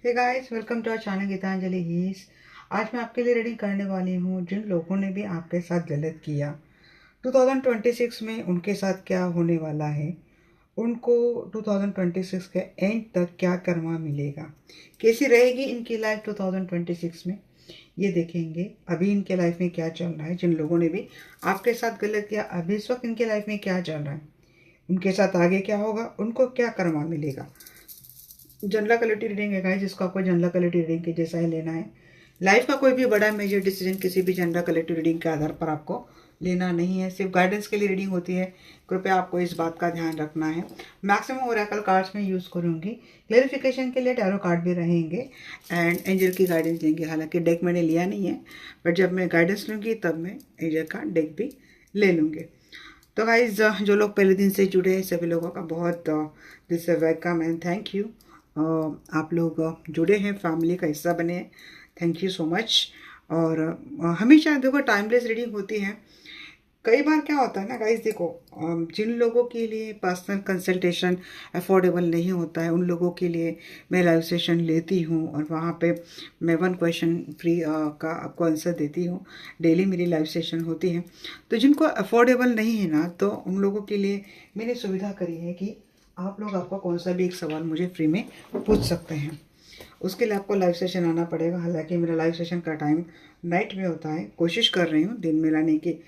Hey guys, welcome to our channel Geetanjali हीस। आज मैं आपके लिए रीडिंग करने वाली हूँ जिन लोगों ने भी आपके साथ गलत किया 2026 में उनके साथ क्या होने वाला है, उनको 2026 के एंड तक क्या कर्मा मिलेगा, कैसी रहेगी इनकी लाइफ 2026 में, ये देखेंगे। अभी इनके लाइफ में क्या चल रहा है, जिन लोगों ने भी आपके साथ गलत किया अभी इस वक्त इनके लाइफ में क्या चल रहा है, उनके साथ आगे क्या होगा, उनको क्या कर्मा मिलेगा। जनरल क्वालिटी रीडिंग है गाइस, जिसको आपको जनरल क्वालिटी रीडिंग के जैसा ही लेना है। लाइफ का कोई भी बड़ा मेजर डिसीजन किसी भी जनरल क्वालिटी रीडिंग के आधार पर आपको लेना नहीं है, सिर्फ गाइडेंस के लिए रीडिंग होती है। कृपया आपको इस बात का ध्यान रखना है। मैक्सिमम ओरेकल कार्ड्स में यूज़ करूँगी, क्लेरिफिकेशन के लिए टैरो कार्ड भी रहेंगे एंड एंजल की गाइडेंस देंगे। हालांकि डेक मैंने लिया नहीं है, बट जब मैं गाइडेंस लूँगी तब मैं एंजल का डेक भी ले लूँगी। तो गाइज, जो लोग पहले दिन से जुड़े हैं सभी लोगों का बहुत दिल से वेलकम एंड थैंक यू। आप लोग जुड़े हैं, फैमिली का हिस्सा बने, थैंक यू सो मच। और हमेशा देखो टाइमलेस रीडिंग होती है। कई बार क्या होता है ना गाइस, देखो जिन लोगों के लिए पर्सनल कंसल्टेशन अफोर्डेबल नहीं होता है उन लोगों के लिए मैं लाइव सेशन लेती हूँ और वहाँ पे मैं 1 क्वेश्चन फ्री का आपको आंसर देती हूँ। डेली मेरी लाइव सेशन होती है। तो जिनको अफोर्डेबल नहीं है ना, तो उन लोगों के लिए मैंने सुविधा करी है कि आप लोग आपका कौन सा भी एक सवाल मुझे फ्री में पूछ सकते हैं। उसके लिए आपको लाइव सेशन आना पड़ेगा। हालांकि मेरा लाइव सेशन का टाइम नाइट में होता है, कोशिश कर रही हूँ दिन में लाने की।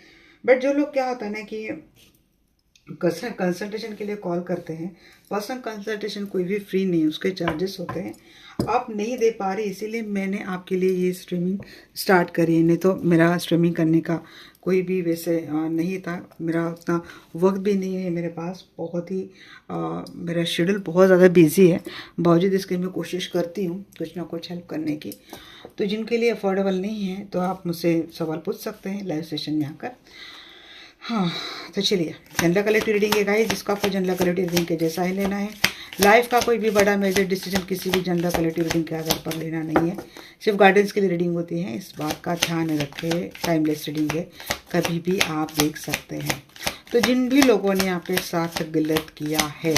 बट जो लोग क्या होता है ना कि कंसल्टेशन के लिए कॉल करते हैं, पर्सनल कंसल्टेशन कोई भी फ्री नहीं, उसके चार्जेस होते हैं। आप नहीं दे पा रहे, इसीलिए मैंने आपके लिए ये स्ट्रीमिंग स्टार्ट करी है। नहीं तो मेरा स्ट्रीमिंग करने का कोई भी वैसे नहीं था, मेरा उतना वक्त भी नहीं है मेरे पास। बहुत ही मेरा शेड्यूल बहुत ज़्यादा बिजी है, बावजूद इसके मैं कोशिश करती हूँ कुछ ना कुछ हेल्प करने की। तो जिनके लिए अफोर्डेबल नहीं है तो आप मुझसे सवाल पूछ सकते हैं लाइव सेशन में आकर। हाँ, तो चलिए, जनरल क्वालिटी रीडिंग है गाइस, जिसको आपको जनरल क्वालिटी रीडिंग के जैसा ही लेना है। लाइफ का कोई भी बड़ा मेजर डिसीजन किसी भी जनरल क्वालिटी रीडिंग के आधार पर लेना नहीं है, सिर्फ गाइडेंस के लिए रीडिंग होती है। इस बात का ध्यान रखें, टाइमलेस रीडिंग है, कभी भी आप देख सकते हैं। तो जिन भी लोगों ने आपके साथ गलत किया है,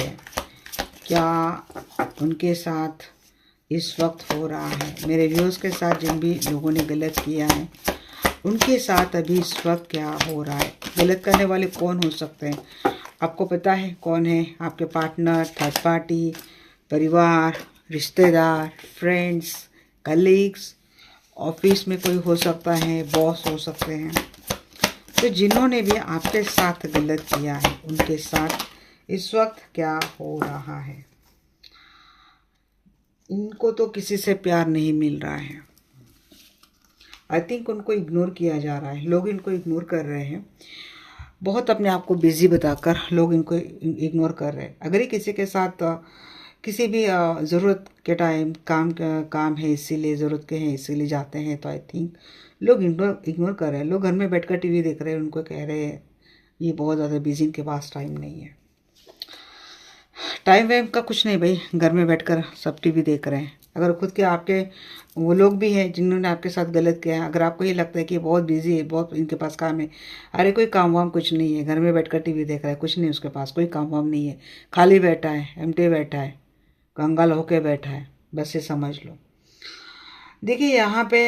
क्या उनके साथ इस वक्त हो रहा है, मेरे व्यूअर्स के साथ जिन भी लोगों ने गलत किया है उनके साथ अभी इस वक्त क्या हो रहा है, गलत करने वाले कौन हो सकते हैं, आपको पता है कौन है? आपके पार्टनर, थर्ड पार्टी, परिवार, रिश्तेदार, फ्रेंड्स, कलीग्स, ऑफिस में कोई हो सकता है, बॉस हो सकते हैं। तो जिन्होंने भी आपके साथ गलत किया है उनके साथ इस वक्त क्या हो रहा है। इनको तो किसी से प्यार नहीं मिल रहा है। आई थिंक उनको इग्नोर किया जा रहा है, लोग इनको इग्नोर कर रहे हैं। बहुत अपने आप को बिजी बताकर लोग इनको इग्नोर कर रहे हैं। अगर ये किसी के साथ किसी भी ज़रूरत के टाइम काम है, इसीलिए ज़रूरत के हैं इसीलिए जाते हैं, तो आई थिंक लोग इग्नोर कर रहे हैं। लोग घर में बैठकर टीवी देख रहे हैं, उनको कह रहे हैं ये बहुत ज़्यादा बिजी, इनके पास टाइम नहीं है। टाइम वाइम का कुछ नहीं भाई, घर में बैठकर सब टीवी देख रहे हैं। अगर खुद के आपके वो लोग भी हैं जिन्होंने आपके साथ गलत किया है, अगर आपको ये लगता है कि बहुत बिजी है, बहुत इनके पास काम है, अरे कोई काम वाम कुछ नहीं है, घर में बैठकर टीवी देख रहा है, कुछ नहीं, उसके पास कोई काम वाम नहीं है, खाली बैठा है, एम्प्टी बैठा है, कंगाल होके बैठा है, बस ये समझ लो। देखिए यहाँ पे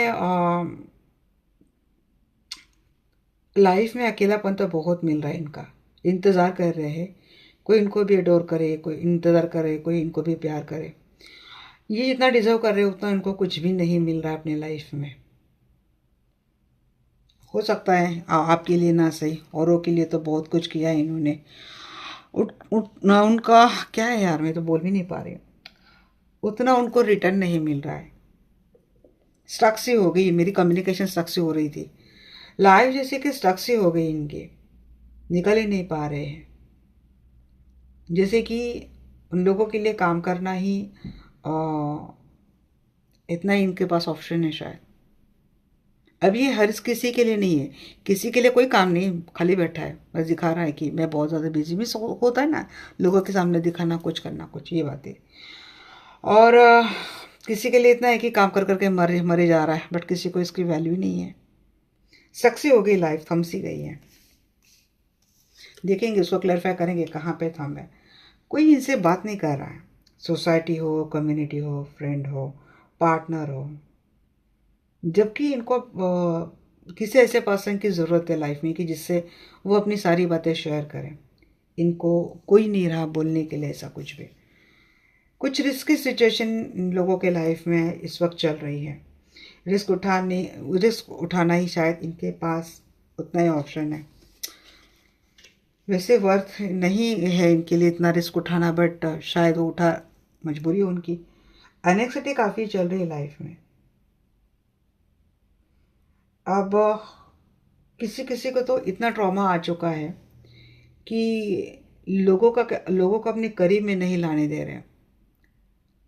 लाइफ में अकेलापन तो बहुत मिल रहा है इनका, इंतज़ार कर रहे हैं कोई इनको भी अडोर करे, कोई इंतज़ार करे, कोई इनको भी प्यार करे। ये जितना डिजर्व कर रहे हो उतना इनको कुछ भी नहीं मिल रहा है अपनी लाइफ में। हो सकता है आपके लिए ना सही, औरों के लिए तो बहुत कुछ किया है इन्होंने। ना उनका क्या है यार, मैं तो बोल भी नहीं पा रही हूँ, उतना उनको रिटर्न नहीं मिल रहा है। स्टक सी हो गई मेरी कम्युनिकेशन, स्टक सी हो रही थी लाइफ, जैसे कि स्टक सी हो गई इनकी, निकल ही नहीं पा रहे हैं। जैसे कि उन लोगों के लिए काम करना ही इतना ही इनके पास ऑप्शन है शायद। अब ये हर किसी के लिए नहीं है, किसी के लिए कोई काम नहीं, खाली बैठा है, बस दिखा रहा है कि मैं बहुत ज़्यादा बिजी भी होता है ना, लोगों के सामने दिखाना कुछ करना कुछ, ये बात है। और किसी के लिए इतना है कि काम कर करके मरे मरे जा रहा है, बट किसी को इसकी वैल्यू नहीं है। सक्सी हो गई लाइफ, थम सी गई है। देखेंगे, उसको क्लैरिफाई करेंगे कहाँ पे थम है। कोई इनसे बात नहीं कर रहा है, सोसाइटी हो, कम्युनिटी हो, फ्रेंड हो, पार्टनर हो, जबकि इनको किसी ऐसे पर्सन की ज़रूरत है लाइफ में कि जिससे वो अपनी सारी बातें शेयर करें। इनको कोई नहीं रहा बोलने के लिए, ऐसा कुछ भी। कुछ रिस्की सिचुएशन इन लोगों के लाइफ में इस वक्त चल रही है। रिस्क उठाना ही शायद इनके पास उतना ही ऑप्शन है। वैसे वर्थ नहीं है इनके लिए इतना रिस्क उठाना, बट शायद वो उठा, मजबूरी हो उनकी। एनेक्सिटी काफ़ी चल रही है लाइफ में। अब किसी किसी को तो इतना ट्रॉमा आ चुका है कि लोगों को अपने करीब में नहीं लाने दे रहे,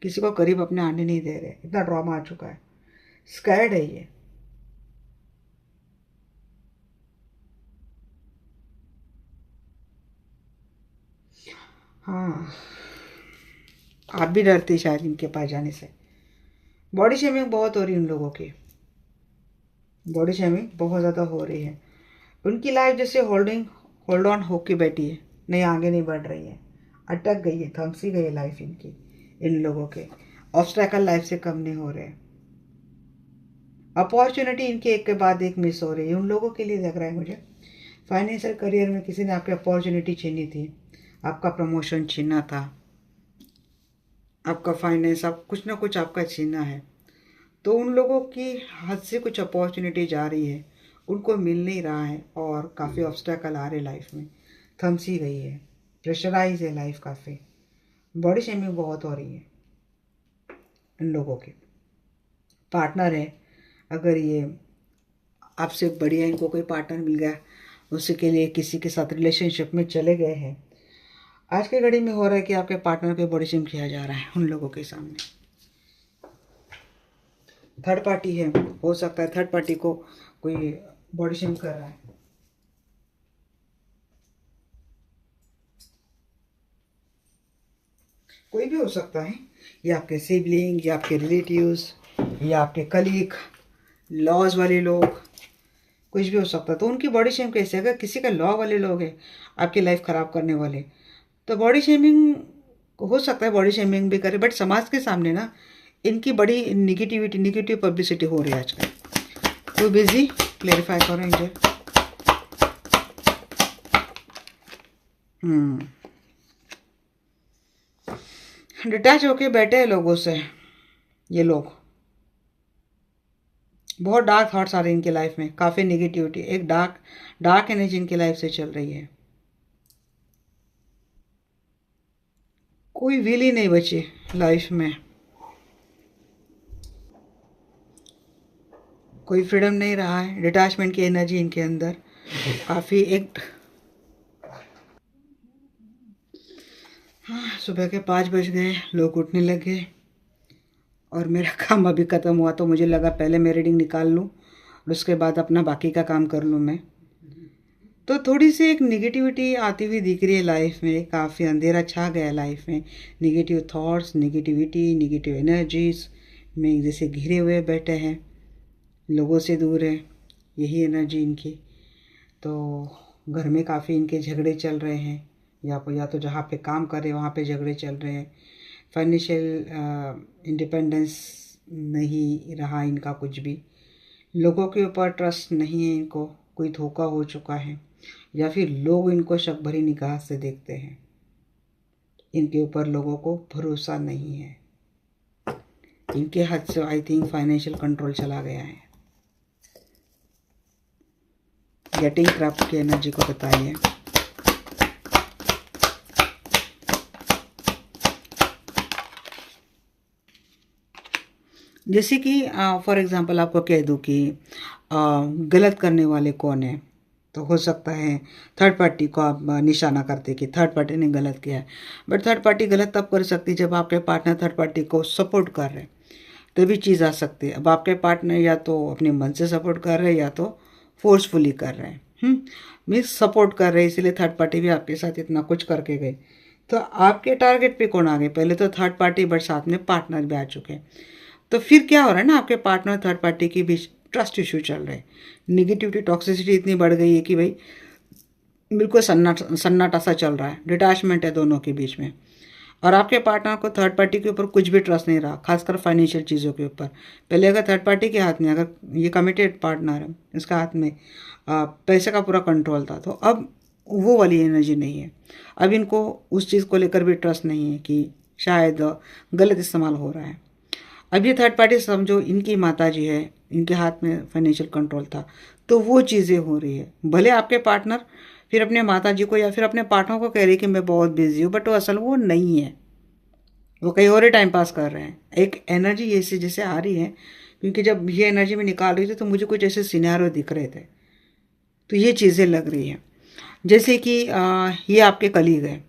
किसी को करीब अपने आने नहीं दे रहे, इतना ट्रॉमा आ चुका है। स्कैर्ड है ये। हाँ, आप भी डरती शायद इनके पास जाने से। बॉडी शेमिंग बहुत हो रही है उन लोगों की, बॉडी शेमिंग बहुत ज़्यादा हो रही है। उनकी लाइफ जैसे होल्ड ऑन होके बैठी है, नहीं आगे नहीं बढ़ रही है, अटक गई है, थम सी गई है लाइफ इनकी। इन लोगों के ऑब्स्टैकल लाइफ से कम नहीं हो रहे। अपॉर्चुनिटी इनकी एक के बाद एक मिस हो रही है। उन लोगों के लिए लग रहा है मुझे, फाइनेंशियल करियर में किसी ने आपकी अपॉर्चुनिटी छीनी थी, आपका प्रमोशन छीना था, आपका फाइनेंस, आप कुछ ना कुछ आपका छीना है। तो उन लोगों की हाथ से कुछ अपॉर्चुनिटी जा रही है, उनको मिल नहीं रहा है, और काफ़ी ऑब्स्टेकल आ रहे लाइफ में, थम सी गई है, प्रेशराइज है लाइफ काफ़ी। बॉडी शेमिंग बहुत हो रही है इन लोगों की। पार्टनर है, अगर ये आपसे बढ़िया इनको कोई पार्टनर मिल गया, उसी के लिए किसी के साथ रिलेशनशिप में चले गए हैं, आज के घड़ी में हो रहा है कि आपके पार्टनर पे बॉडी शेम किया जा रहा है उन लोगों के सामने। थर्ड पार्टी है, हो सकता है थर्ड पार्टी को कोई बॉडी शेम कर रहा है। कोई भी हो सकता है, या आपके सिबलिंग, या आपके रिलेटिव्स, या आपके कलीग, लॉज वाले लोग, कुछ भी हो सकता है। तो उनकी बॉडी शेम कैसे? अगर किसी का लॉ वाले लोग हैं आपकी लाइफ ख़राब करने वाले, तो बॉडी शेमिंग हो सकता है, बॉडी शेमिंग भी करे, बट समाज के सामने ना इनकी बड़ी निगेटिव पब्लिसिटी हो रही है आजकल। तो बिजी क्लेरिफाई करो इंजॉय। डिटैच होके बैठे हैं लोगों से ये लोग। बहुत डार्क थॉट्स आ रहे हैं इनकी लाइफ में, काफ़ी नेगेटिविटी, एक डार्क एनर्जी इनकी लाइफ से चल रही है। कोई विल ही नहीं बची लाइफ में, कोई फ्रीडम नहीं रहा है। डिटैचमेंट की एनर्जी इनके अंदर काफ़ी एक। हाँ, सुबह के 5 बज गए, लोग उठने लगे, और मेरा काम अभी ख़त्म हुआ, तो मुझे लगा पहले मैं रीडिंग निकाल लूँ और उसके बाद अपना बाकी का काम कर लूँ मैं। तो थोड़ी सी एक निगेटिविटी आती हुई दिख रही है लाइफ में, काफ़ी अंधेरा छा गया है लाइफ में। Negative thoughts, negativity, negative energies में जैसे घिरे हुए बैठे हैं, लोगों से दूर है, यही एनर्जी इनकी। तो घर में काफ़ी इनके झगड़े चल रहे हैं, या तो जहाँ पे काम कर रहे हैं वहाँ पे झगड़े चल रहे हैं। फाइनेंशियल इंडिपेंडेंस नहीं रहा इनका कुछ भी, लोगों के ऊपर ट्रस्ट नहीं है इनको, कोई धोखा हो चुका है, या फिर लोग इनको शक भरी निगाह से देखते हैं, इनके ऊपर लोगों को भरोसा नहीं है। इनके हाथ से आई थिंक फाइनेंशियल कंट्रोल चला गया है। गेटिंग क्रैप्ट की एनर्जी को बताइए। जैसे कि फॉर एग्जांपल आपको कह दूं कि गलत करने वाले कौन है, तो हो सकता है थर्ड पार्टी को आप निशाना करते कि थर्ड पार्टी ने गलत किया है। बट थर्ड पार्टी गलत तब कर सकती है जब आपके पार्टनर थर्ड पार्टी को सपोर्ट कर रहे हैं, तभी चीज़ आ सकती है। अब आपके पार्टनर या तो अपने मन से सपोर्ट कर रहे हैं, या तो फोर्सफुली कर रहे हैं, मीन्स सपोर्ट कर रहे हैं, इसलिए थर्ड पार्टी भी आपके साथ इतना कुछ करके गई। तो आपके टारगेट पे कौन आ गए? पहले तो थर्ड पार्टी, बट साथ में पार्टनर भी आ चुके हैं। तो फिर क्या हो रहा है ना, आपके पार्टनर थर्ड पार्टी के बीच ट्रस्ट इशू चल रहे हैं, निगेटिविटी, टॉक्सिसिटी इतनी बढ़ गई है कि भाई बिल्कुल सन्नाटा सा चल रहा है, डिटैचमेंट है दोनों के बीच में। और आपके पार्टनर को थर्ड पार्टी के ऊपर कुछ भी ट्रस्ट नहीं रहा, खासकर फाइनेंशियल चीज़ों के ऊपर। पहले अगर थर्ड पार्टी के हाथ में, अगर ये कमिटेड पार्टनर है, इसका हाथ में पैसे का पूरा कंट्रोल था, तो अब वो वाली एनर्जी नहीं है। अब इनको उस चीज़ को लेकर भी ट्रस्ट नहीं है कि शायद गलत इस्तेमाल हो रहा है। अब ये थर्ड पार्टी समझो इनकी माता जी है, इनके हाथ में फाइनेंशियल कंट्रोल था, तो वो चीज़ें हो रही है। भले आपके पार्टनर फिर अपने माता जी को या फिर अपने पार्टनर को कह रही है कि मैं बहुत बिजी हूँ, बट वो असल वो नहीं है, वो कहीं और ही टाइम पास कर रहे हैं। एक एनर्जी ऐसी जैसे आ रही है, क्योंकि जब ये एनर्जी में निकाल रही थी तो मुझे कुछ ऐसे सिनेरियो दिख रहे थे, तो ये चीज़ें लग रही हैं। जैसे कि ये आपके कलीग है,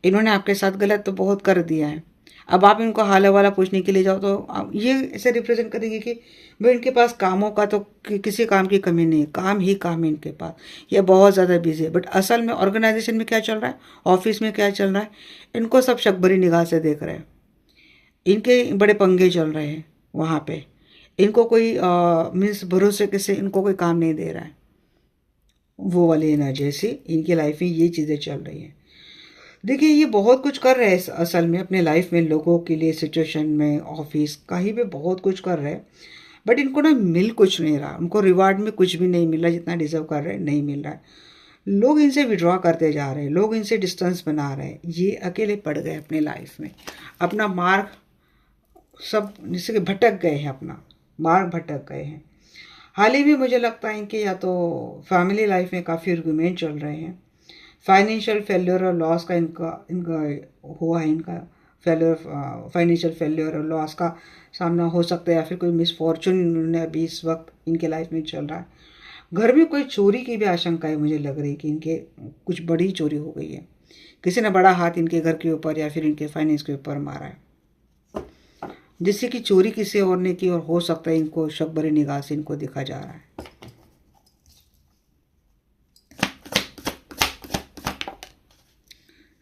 इन्होंने आपके साथ गलत तो बहुत कर दिया है। अब आप इनको हाल हवाला पूछने के लिए जाओ तो ये ऐसे रिप्रेजेंट करेंगे कि भाई इनके पास कामों का तो किसी काम की कमी नहीं है, काम ही काम है इनके पास, ये बहुत ज़्यादा बिजी है। बट असल में ऑर्गेनाइजेशन में क्या चल रहा है, ऑफिस में क्या चल रहा है, इनको सब शक भरी निगाह से देख रहे हैं। इनके बड़े पंगे चल रहे हैं वहाँ पे, इनको कोई मीन्स भरोसे के से इनको कोई काम नहीं दे रहा है। वो वाली एनर्जी से इनकी लाइफ में ये चीज़ें चल रही हैं। देखिए ये बहुत कुछ कर रहे हैं असल में अपने लाइफ में, लोगों के लिए, सिचुएशन में, ऑफिस कहीं पे बहुत कुछ कर रहे हैं, बट इनको ना मिल कुछ नहीं रहा, उनको रिवार्ड में कुछ भी नहीं मिल रहा, जितना डिजर्व कर रहे हैं नहीं मिल रहा है। लोग इनसे विड्रॉ करते जा रहे हैं, लोग इनसे डिस्टेंस बना रहे हैं, ये अकेले पड़ गए अपने लाइफ में, अपना मार्ग सब जिससे कि भटक गए हैं, अपना मार्ग भटक गए हैं। हाल ही में मुझे लगता है कि या तो फैमिली लाइफ में काफ़ी आर्गुमेंट चल रहे हैं, फाइनेंशियल फेल्योर और लॉस का इनका इनका हुआ है, इनका फेल्योर, फाइनेंशियल फेल्योर और लॉस का सामना हो सकता है, या फिर कोई मिसफॉर्चून इन्होंने अभी इस वक्त इनके लाइफ में चल रहा है। घर में कोई चोरी की भी आशंका है, मुझे लग रही है कि इनके कुछ बड़ी चोरी हो गई है, किसी ने बड़ा हाथ इनके घर के ऊपर या फिर इनके फाइनेंस के ऊपर मारा है, जिससे कि चोरी किसी और ने की, और हो सकता है इनको शक भरी निगाह से इनको देखा जा रहा है।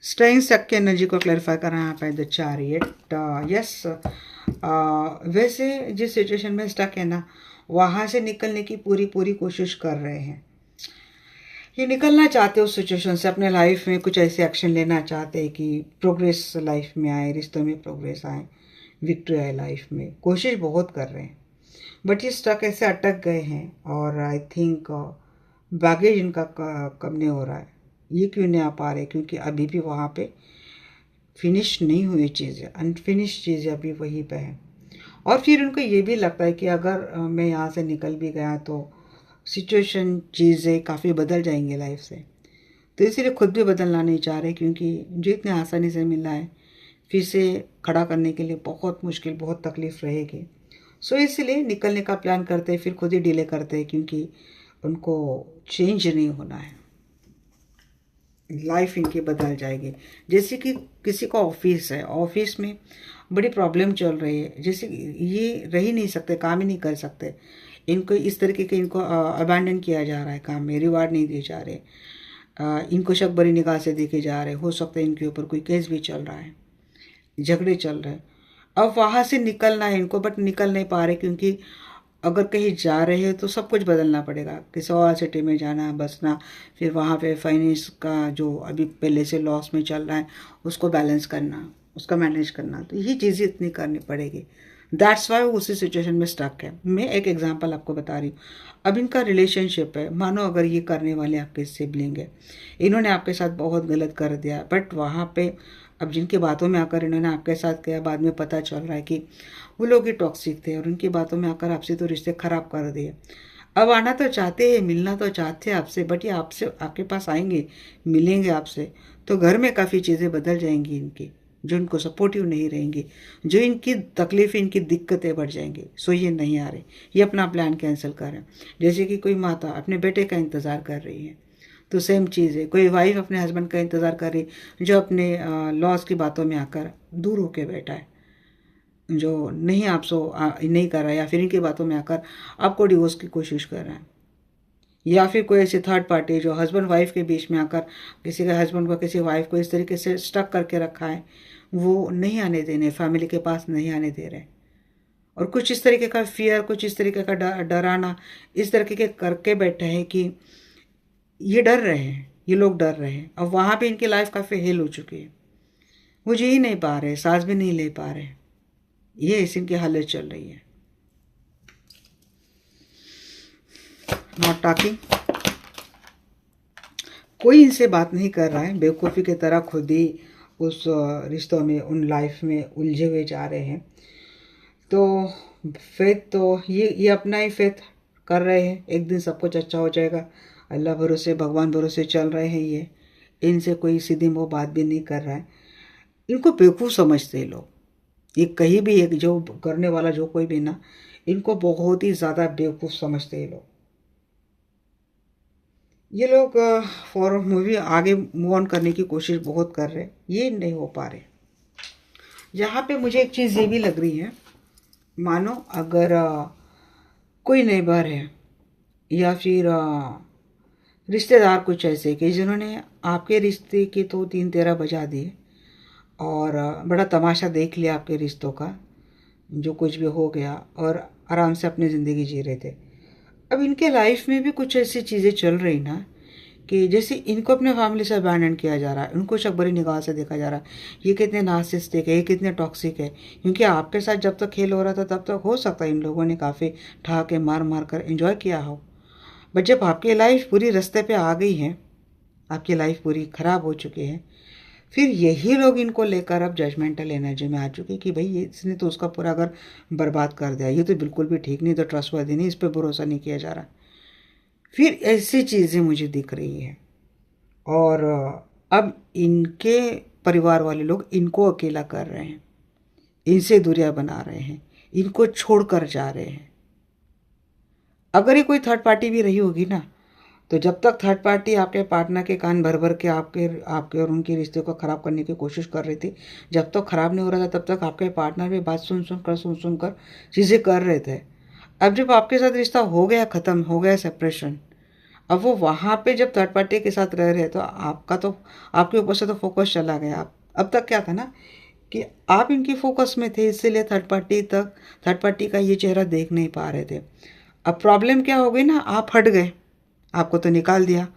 स्ट्रेंथ स्टक की एनर्जी को क्लैरिफाई कर रहे हैं यहाँ पे द चैरियट। यस, वैसे जिस सिचुएशन में स्टक है ना, वहाँ से निकलने की पूरी पूरी कोशिश कर रहे हैं, ये निकलना चाहते उस सिचुएशन से, अपने लाइफ में कुछ ऐसे एक्शन लेना चाहते हैं कि प्रोग्रेस लाइफ में आए, रिश्तों में प्रोग्रेस आए, विक्ट्री आए लाइफ में, कोशिश बहुत कर रहे हैं, बट ये स्टक ऐसे अटक गए हैं। और आई थिंक बैगेज इनका कम नहीं हो रहा है। ये क्यों नहीं आ पा रहे, क्योंकि अभी भी वहाँ पे फिनिश नहीं हुई चीज़ें, अनफिनिश चीज़ें अभी वहीं पे हैं। और फिर उनको ये भी लगता है कि अगर मैं यहाँ से निकल भी गया तो सिचुएशन, चीज़ें काफ़ी बदल जाएंगी लाइफ से, तो इसीलिए खुद भी बदलना नहीं चाह रहे, क्योंकि जो इतने आसानी से मिला है फिर से खड़ा करने के लिए बहुत मुश्किल, बहुत तकलीफ रहेगी। सो इसलिए निकलने का प्लान करते हैं, फिर खुद ही डिले करते हैं, क्योंकि उनको चेंज नहीं होना है, लाइफ इनकी बदल जाएगी। जैसे कि किसी का ऑफिस है, ऑफिस में बड़ी प्रॉब्लम चल रही है, जैसे ये रह ही नहीं सकते, काम ही नहीं कर सकते, इनको इस तरीके के इनको अबैंडन किया जा रहा है, काम में रिवार्ड नहीं दिए जा रहे, इनको शक भरी निगाह से देखे जा रहे, हो सकता है इनके ऊपर कोई केस भी चल रहा है, झगड़े चल रहे हैं। अब वहाँ से निकलना है इनको, बट निकल नहीं पा रहे, क्योंकि अगर कहीं जा रहे हैं तो सब कुछ बदलना पड़ेगा, किसी और सिटी में जाना, बसना, फिर वहाँ पे फाइनेंस का जो अभी पहले से लॉस में चल रहा है उसको बैलेंस करना, उसका मैनेज करना, तो ये चीज़ें इतनी करनी पड़ेगी। दैट्स वाई उसी सिचुएशन में स्टक है। मैं एक एग्जांपल आपको बता रही हूँ। अब इनका रिलेशनशिप है, मानो अगर ये करने वाले आपके सिबलिंग है, इन्होंने आपके साथ बहुत गलत कर दिया, बट वहाँ पे अब जिनकी बातों में आकर इन्होंने आपके साथ किया, बाद में पता चल रहा है कि वो लोग ही टॉक्सिक थे और उनकी बातों में आकर आपसे तो रिश्ते खराब कर दिए। अब आना तो चाहते हैं, मिलना तो चाहते हैं आपसे, बट ये आपसे आपके पास आएंगे, मिलेंगे आपसे, तो घर में काफ़ी चीज़ें बदल जाएंगी इनकी, जो इनको सपोर्टिव नहीं रहेंगी, जो इनकी तकलीफ़ें, इनकी दिक्कतें बढ़ जाएंगी। सो ये नहीं आ रहे, ये अपना प्लान कैंसिल कर रहे हैं। जैसे कि कोई माता अपने बेटे का इंतज़ार कर रही है, तो सेम चीज़ है, कोई वाइफ अपने हस्बैंड का इंतज़ार कर रही, जो अपने लॉस की बातों में आकर दूर होके बैठा है, जो नहीं नहीं कर रहा है, या फिर इनकी बातों में आकर आपको डिवोर्स की कोशिश कर रहा है, या फिर कोई ऐसी थर्ड पार्टी जो हस्बैंड वाइफ के बीच में आकर किसी का हस्बैंड को, किसी वाइफ को इस तरीके से स्टक करके रखा है, वो नहीं आने देने, फैमिली के पास नहीं आने दे रहे, और कुछ इस तरीके का फियर, कुछ इस तरीके का डराना, इस तरीके के करके बैठे हैं कि ये डर रहे हैं, ये लोग डर रहे हैं। अब वहाँ पे इनकी लाइफ काफ़ी हेल हो चुकी है, वो जी ही नहीं पा रहे, सांस भी नहीं ले पा रहे। ये ऐसी इनकी हालत चल रही है। नॉट टॉकिंग, कोई इनसे बात नहीं कर रहा है, बेवकूफ़ी की तरह खुद ही उस रिश्तों में, उन लाइफ में उलझे हुए जा रहे हैं। तो फेथ तो ये अपना ही फेथ कर रहे हैं, एक दिन सब कुछ अच्छा हो जाएगा, अल्लाह भरोसे भगवान भरोसे चल रहे हैं। ये इनसे कोई सीधी मुँह बात भी नहीं कर रहा है। इनको बेवकूफ़ समझते हैं लोग। ये कहीं भी एक जो करने वाला जो कोई भी ना, इनको बहुत ही ज़्यादा बेवकूफ़ समझते हैं लोग। ये लोग फॉर मूवी आगे मूव ऑन करने की कोशिश बहुत कर रहे हैं, ये नहीं हो पा रहे। यहाँ पे मुझे एक चीज़ ये भी लग रही है, मानो अगर कोई नेबर है या फिर रिश्तेदार कुछ ऐसे कि जिन्होंने आपके रिश्ते की तो 3 तेरह बजा दिए और बड़ा तमाशा देख लिया आपके रिश्तों का, जो कुछ भी हो गया, और आराम से अपनी ज़िंदगी जी रहे थे। अब इनके लाइफ में भी कुछ ऐसी चीज़ें चल रही ना कि जैसे इनको अपने फैमिली से अबैंडन किया जा रहा है, उनको शक निगाह से देखा जा रहा है, ये कितने नार्सिसिस्टिक है, ये कितने टॉक्सिक है। क्योंकि आपके साथ जब तक खेल हो रहा था तब तक हो सकता है इन लोगों ने काफ़ी ठहाके मार मार कर एंजॉय किया हो, बट जब आपकी लाइफ पूरी रास्ते पे आ गई है, आपकी लाइफ पूरी ख़राब हो चुकी है, फिर यही लोग इनको लेकर अब जजमेंटल एनर्जी में आ चुके कि भाई ये इसने तो उसका पूरा घर बर्बाद कर दिया, ये तो बिल्कुल भी ठीक नहीं, तो ट्रस्टवर्दी नहीं, इस पर भरोसा नहीं किया जा रहा। फिर ऐसी चीज़ें मुझे दिख रही है। और अब इनके परिवार वाले लोग इनको अकेला कर रहे हैं, इनसे दूरियां बना रहे हैं, इनको छोड़कर जा रहे हैं। अगर ये कोई थर्ड पार्टी भी रही होगी ना, तो जब तक थर्ड पार्टी आपके पार्टनर के कान भर भर के आपके और उनके रिश्ते को ख़राब करने की कोशिश कर रही थी, जब तक ख़राब नहीं हो रहा था तब तक आपके पार्टनर भी बात सुन सुन कर चीज़ें कर रहे थे। अब जब आपके साथ रिश्ता हो गया, ख़त्म हो गया, सेपरेशन, अब वो वहाँ पे जब थर्ड पार्टी के साथ रह रहे तो आपके ऊपर से तो फोकस चला गया। आप अब तक क्या था ना कि आप इनकी फोकस में थे, इसीलिए थर्ड पार्टी का ये चेहरा देख नहीं पा रहे थे। अब प्रॉब्लम क्या हो गई ना, आप हट गए, आपको तो निकाल दिया।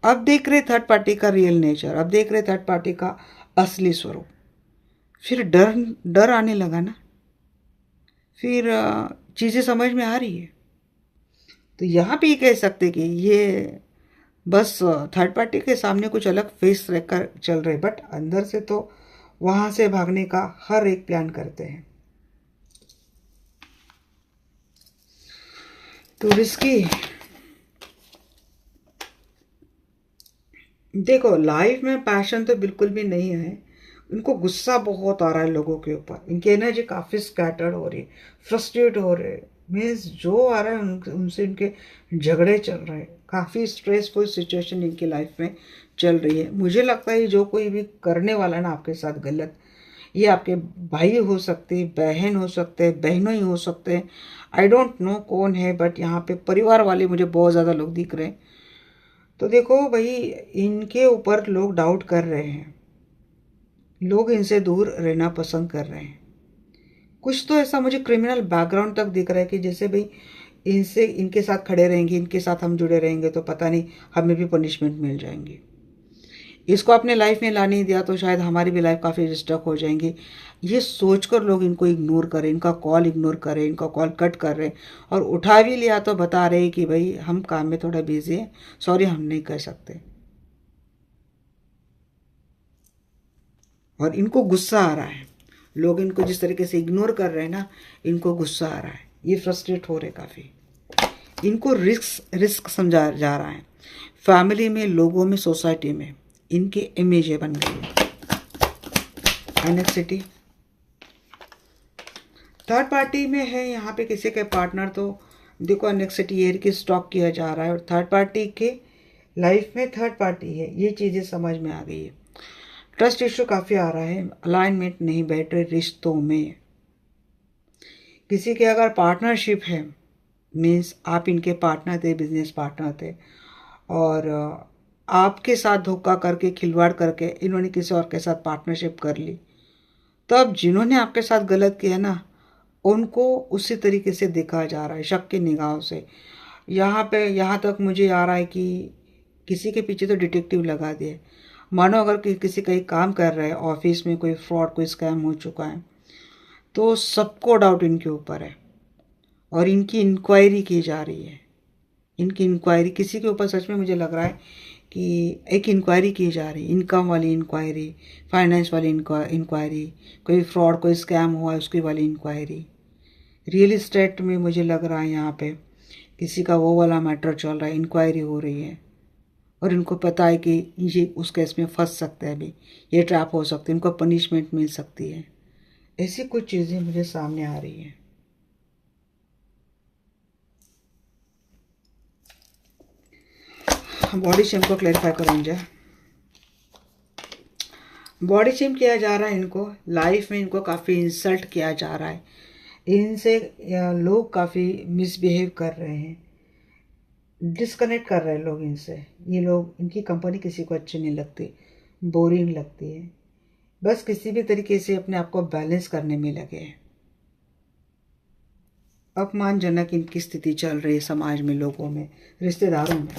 अब देख रहे थर्ड पार्टी का रियल नेचर, अब देख रहे थर्ड पार्टी का असली स्वरूप। फिर डर डर आने लगा ना, फिर चीज़ें समझ में आ रही है। तो यहाँ पे ये कह सकते कि ये बस थर्ड पार्टी के सामने कुछ अलग फेस रखकर चल रहे, बट अंदर से तो वहाँ से भागने का हर एक प्लान करते हैं। तो रिस्की, देखो लाइफ में पैशन तो बिल्कुल भी नहीं है। इनको गुस्सा बहुत आ रहा है लोगों के ऊपर, इनकी एनर्जी काफ़ी स्कैटर्ड हो रही है, फ्रस्ट्रेट हो रहे, मीन्स जो आ रहा है उनसे इनके झगड़े चल रहे हैं, काफ़ी स्ट्रेसफुल सिचुएशन इनकी लाइफ में चल रही है। मुझे लगता है जो कोई भी करने वाला है ना आपके साथ गलत, ये आपके भाई हो सकते, बहन हो सकते, बहनों ही हो सकते, आई डोंट नो कौन है, बट यहाँ पे परिवार वाले मुझे बहुत ज़्यादा लोग दिख रहे हैं। तो देखो भाई, इनके ऊपर लोग डाउट कर रहे हैं, लोग इनसे दूर रहना पसंद कर रहे हैं। कुछ तो ऐसा मुझे क्रिमिनल बैकग्राउंड तक दिख रहा है कि जैसे भाई इनसे इनके साथ खड़े रहेंगे, इनके साथ हम जुड़े रहेंगे तो पता नहीं हमें भी पनिशमेंट मिल जाएंगी। इसको अपने लाइफ में ला नहीं दिया तो शायद हमारी भी लाइफ काफ़ी डिस्टर्ब हो जाएंगी। ये सोचकर लोग इनको इग्नोर करें, इनका कॉल इग्नोर करें, इनका कॉल कट कर रहे हैं, और उठा भी लिया तो बता रहे कि भाई हम काम में थोड़ा बिजी हैं, सॉरी हम नहीं कर सकते। और इनको गुस्सा आ रहा है, लोग इनको जिस तरीके से इग्नोर कर रहे हैं ना, इनको गुस्सा आ रहा है, ये फ्रस्ट्रेट हो रहे काफ़ी। इनको रिस्क समझा जा रहा है, फैमिली में, लोगों में, सोसाइटी में इनकी इमेज बन गई है। एनेक्सिटी थर्ड पार्टी में है यहाँ पे किसी के पार्टनर, तो देखो एनेक्सिटी एयर की स्टॉक किया जा रहा है, और थर्ड पार्टी के लाइफ में थर्ड पार्टी है, ये चीज़ें समझ में आ गई है। ट्रस्ट इशू काफ़ी आ रहा है, अलाइनमेंट नहीं बैठ रहे रिश्तों में। किसी के अगर पार्टनरशिप है, मीन्स आप इनके पार्टनर थे, बिजनेस पार्टनर थे, और आपके साथ धोखा करके, खिलवाड़ करके इन्होंने किसी और के साथ पार्टनरशिप कर ली, तब जिन्होंने आपके साथ गलत किया ना, उनको उसी तरीके से देखा जा रहा है, शक की निगाहों से। यहाँ तक मुझे आ रहा है कि किसी के पीछे तो डिटेक्टिव लगा दिए। मानो अगर किसी कहीं काम कर रहे हैं ऑफिस में, कोई फ्रॉड कोई स्कैम हो चुका है तो सबको डाउट इनके ऊपर है और इनकी इंक्वायरी की जा रही है। इनकी इंक्वायरी किसी के ऊपर सच में मुझे लग रहा है कि एक इंक्वायरी की जा रही है, इनकम वाली इंक्वायरी, फाइनेंस वाली इंक्वायरी, कोई फ्रॉड कोई स्कैम हुआ है उसकी वाली इंक्वायरी। रियल इस्टेट में मुझे लग रहा है यहाँ पे किसी का वो वाला मैटर चल रहा है, इंक्वायरी हो रही है और इनको पता है कि ये उस केस में फंस सकते हैं, अभी ये ट्रैप हो सकते हैं, इनको पनिशमेंट मिल सकती है। ऐसी कुछ चीज़ें मुझे सामने आ रही हैं। बॉडी शेम को क्लैरिफाई करेंगे। बॉडी शेम किया जा रहा है इनको, लाइफ में इनको काफ़ी इंसल्ट किया जा रहा है, इनसे लोग काफ़ी मिसबिहेव कर रहे हैं, डिस्कनेक्ट कर रहे हैं लोग इनसे। ये लोग, इनकी कंपनी किसी को अच्छी नहीं लगती, बोरिंग लगती है, बस किसी भी तरीके से अपने आप को बैलेंस करने में लगे हैं। अपमानजनक इनकी स्थिति चल रही है समाज में, लोगों में, रिश्तेदारों में।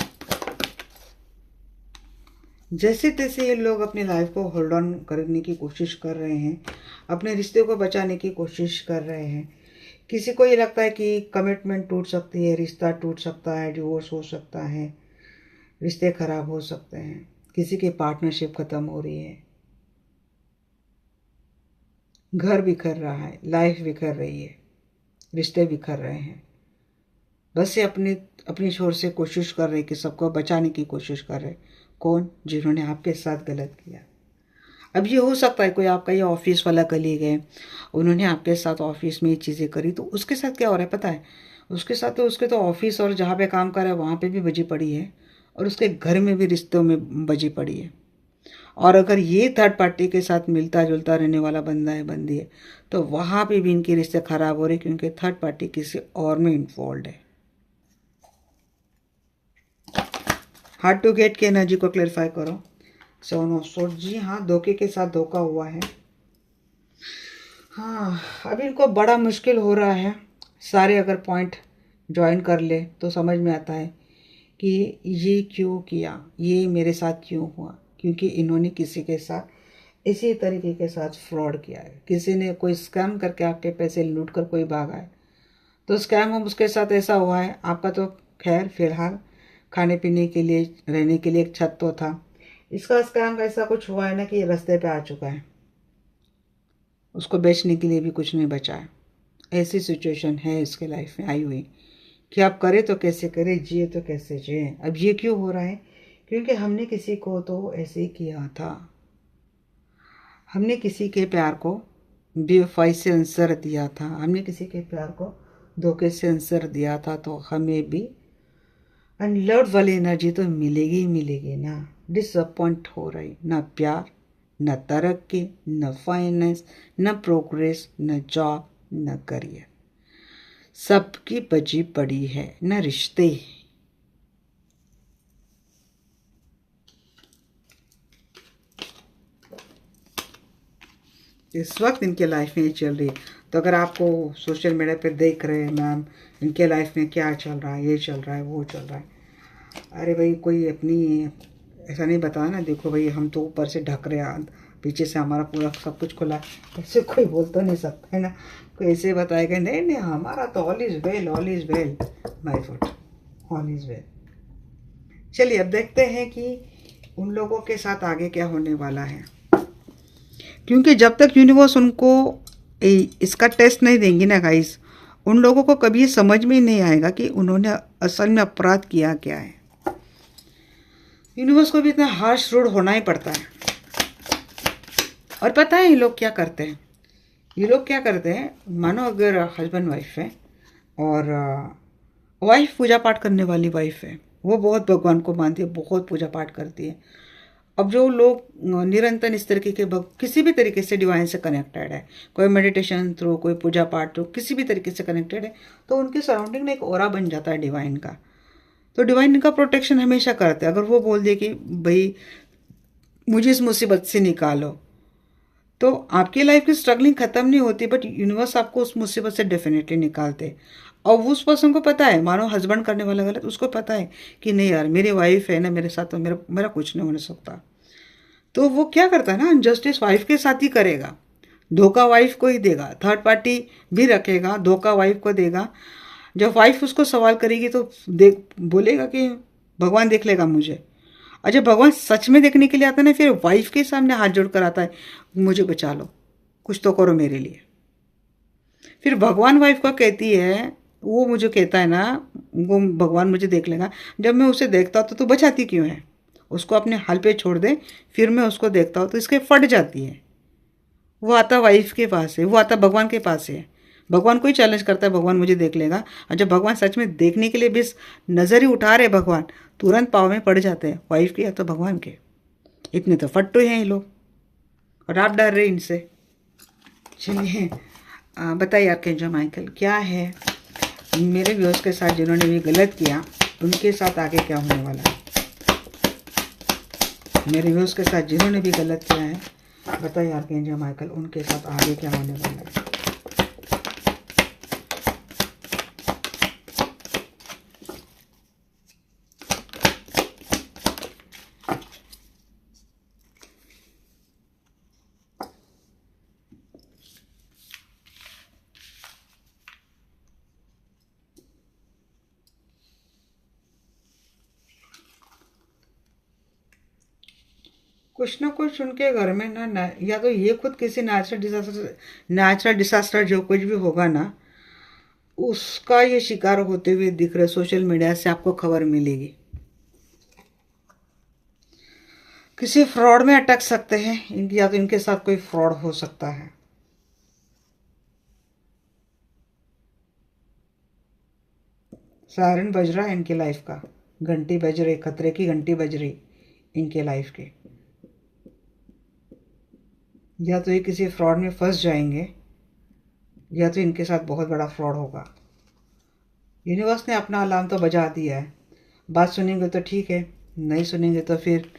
जैसे तैसे ये लोग अपनी लाइफ को होल्ड ऑन करने की कोशिश कर रहे हैं, अपने रिश्ते को बचाने की कोशिश कर रहे हैं। किसी को ये लगता है कि कमिटमेंट टूट सकती है, रिश्ता टूट सकता है, डिवोर्स हो सकता है, रिश्ते खराब हो सकते हैं, किसी की पार्टनरशिप ख़त्म हो रही है, घर बिखर रहा है, लाइफ बिखर रही है, रिश्ते बिखर रहे हैं। बस ये अपनी अपनी छोर से कोशिश कर रहे कि सबको बचाने की कोशिश कर रहे। कौन? जिन्होंने आपके साथ गलत किया। अब ये हो सकता है कोई आपका ये ऑफिस वाला कलीग है, उन्होंने आपके साथ ऑफिस में ये चीज़ें करी, तो उसके साथ क्या हो रहा है पता है? उसके साथ तो उसके तो ऑफिस और जहाँ पे काम कर रहा है वहाँ पे भी बजी पड़ी है और उसके घर में भी रिश्तों में बजी पड़ी है। और अगर ये थर्ड पार्टी के साथ मिलता जुलता रहने वाला बंदा है, बंदी है, तो वहाँ पे भी इनके रिश्ते खराब हो रहे क्योंकि थर्ड पार्टी किसी और में इन्वॉल्व है। हार्ड टू गेट की एनर्जी को क्लैरिफाई करो। 7 ऑफ सोर्ड, जी हाँ, धोखे के साथ धोखा हुआ है। हाँ, अभी इनको बड़ा मुश्किल हो रहा है। सारे अगर पॉइंट ज्वाइन कर ले तो समझ में आता है कि ये क्यों किया, ये मेरे साथ क्यों हुआ, क्योंकि इन्होंने किसी के साथ इसी तरीके के साथ फ्रॉड किया है। किसी ने कोई स्कैम करके आपके पैसे लूट कर कोई भागा है, तो स्कैम हम उसके साथ ऐसा हुआ है। आपका तो खैर फिलहाल खाने पीने के लिए, रहने के लिए एक छत तो था, इसका स्कैम का ऐसा कुछ हुआ है ना कि ये रास्ते पे आ चुका है, उसको बेचने के लिए भी कुछ नहीं बचा है। ऐसी सिचुएशन है इसके लाइफ में आई हुई कि आप करें तो कैसे करें, जिए तो कैसे जिए। अब ये क्यों हो रहा है? क्योंकि हमने किसी को तो ऐसे किया था, हमने किसी के प्यार को बेवफाई से आंसर दिया था, हमने किसी के प्यार को धोखे से आंसर दिया था, तो हमें भी अनलव्ड वाली एनर्जी तो मिलेगी ही मिलेगी ना। डिसअपॉइंट हो रही, ना प्यार, न तरक्की, न फाइनेंस, न प्रोग्रेस, न जॉब, न करियर, सबकी बजी पड़ी है, न रिश्ते। इस वक्त इनके लाइफ में ये चल रही है। तो अगर आपको सोशल मीडिया पे देख रहे हैं मैम इनके लाइफ में क्या चल रहा है, ये चल रहा है, वो चल रहा है, अरे भाई कोई अपनी ऐसा नहीं बताया ना, देखो भाई हम तो ऊपर से ढक रहे हैं, पीछे से हमारा पूरा सब कुछ खुला है, ऐसे कोई बोल तो नहीं सकता है ना। कोई ऐसे बताएगा नहीं नहीं हमारा तो all is well, all is well my foot, all is well. चलिए अब देखते हैं कि उन लोगों के साथ आगे क्या होने वाला है, क्योंकि जब तक यूनिवर्स उनको इसका टेस्ट नहीं देंगी ना गाइस, उन लोगों को कभी समझ में ही नहीं आएगा कि उन्होंने असल में अपराध किया क्या है। यूनिवर्स को भी इतना हार्श रूड होना ही पड़ता है। और पता है ये लोग क्या करते हैं? ये लोग क्या करते हैं, मानो अगर हस्बैंड वाइफ है और वाइफ पूजा पाठ करने वाली वाइफ है, वो बहुत भगवान को मानती है, बहुत पूजा पाठ करती है। अब जो लोग निरंतर इस तरीके के किसी भी तरीके से डिवाइन से कनेक्टेड है, कोई मेडिटेशन थ्रू, कोई पूजा पाठ थ्रू, किसी भी तरीके से कनेक्टेड है, तो उनके सराउंडिंग में एक ऑरा बन जाता है डिवाइन का। तो डिवाइन इनका प्रोटेक्शन हमेशा करते हैं। अगर वो बोल दे कि भाई मुझे इस मुसीबत से निकालो, तो आपकी लाइफ की स्ट्रगलिंग खत्म नहीं होती, बट यूनिवर्स आपको उस मुसीबत से डेफिनेटली निकालते। और उस पर्सन को पता है, मानो हस्बैंड करने वाला गलत, उसको पता है कि नहीं यार मेरी वाइफ है ना मेरे साथ, तो मेरा कुछ नहीं हो सकता। तो वो क्या करता है ना, जस्टिस वाइफ के साथ ही करेगा, धोखा वाइफ को ही देगा, थर्ड पार्टी भी रखेगा, धोखा वाइफ को देगा। जब वाइफ उसको सवाल करेगी तो देख बोलेगा कि भगवान देख लेगा मुझे। और जब भगवान सच में देखने के लिए आता है ना, फिर वाइफ के सामने हाथ जोड़ कर आता है, मुझे बचा लो, कुछ तो करो मेरे लिए। फिर भगवान वाइफ को कहती है, वो मुझे कहता है ना, वो भगवान मुझे देख लेगा, जब मैं उसे देखता हूँ तो तू बचाती क्यों है, उसको अपने हाल पे छोड़ दे। फिर मैं उसको देखता हूँ तो इसके फट जाती है। वो आता वाइफ के पास है, वो आता भगवान के पास है, भगवान को ही चैलेंज करता है, भगवान मुझे देख लेगा। और जब भगवान सच में देखने के लिए भी नज़र ही उठा रहे भगवान, तुरंत पाँव में पड़ जाते हैं, वाइफ के या तो भगवान के। इतने तो फट्टू हैं ये लोग, और आप डर रहे इनसे। चलिए बताइए आर्कएंजल माइकल, क्या है मेरे व्यूअर्स के साथ जिन्होंने भी गलत किया, उनके साथ आगे क्या होने वाला है? मेरे व्यूअर्स के साथ जिन्होंने भी गलत किया है, बताइए आर्कएंजल माइकल, उनके साथ आगे क्या होने वाला है? कुछ ना कुछ उनके घर में ना, या तो ये खुद किसी नेचुरल डिसास्टर जो कुछ भी होगा ना, उसका ये शिकार होते हुए दिख रहे। सोशल मीडिया से आपको खबर मिलेगी, किसी फ्रॉड में अटक सकते हैं या तो इनके साथ कोई फ्रॉड हो सकता है। सायरन बज रहा है इनकी लाइफ का, घंटी बज रही, खतरे की घंटी बज रही इनके लाइफ की। या तो ये किसी फ्रॉड में फंस जाएंगे, या तो इनके साथ बहुत बड़ा फ्रॉड होगा। यूनिवर्स ने अपना अलार्म तो बजा दिया है, बात सुनेंगे तो ठीक है, नहीं सुनेंगे तो फिर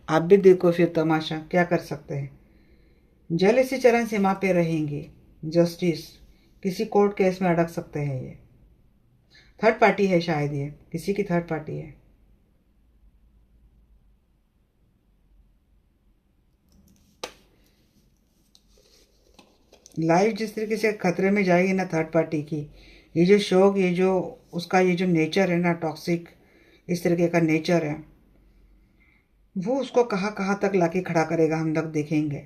आप भी देखो फिर तमाशा, क्या कर सकते हैं। जल इसी चरण सीमा पे रहेंगे, जस्टिस किसी कोर्ट केस में अटक सकते हैं। ये थर्ड पार्टी है, शायद ये किसी की थर्ड पार्टी है। लाइफ जिस तरीके से खतरे में जाएगी ना थर्ड पार्टी की, ये जो शौक, ये जो उसका ये जो नेचर है ना, टॉक्सिक इस तरीके का नेचर है, वो उसको कहाँ कहाँ तक लाके खड़ा करेगा, हम लोग देखेंगे।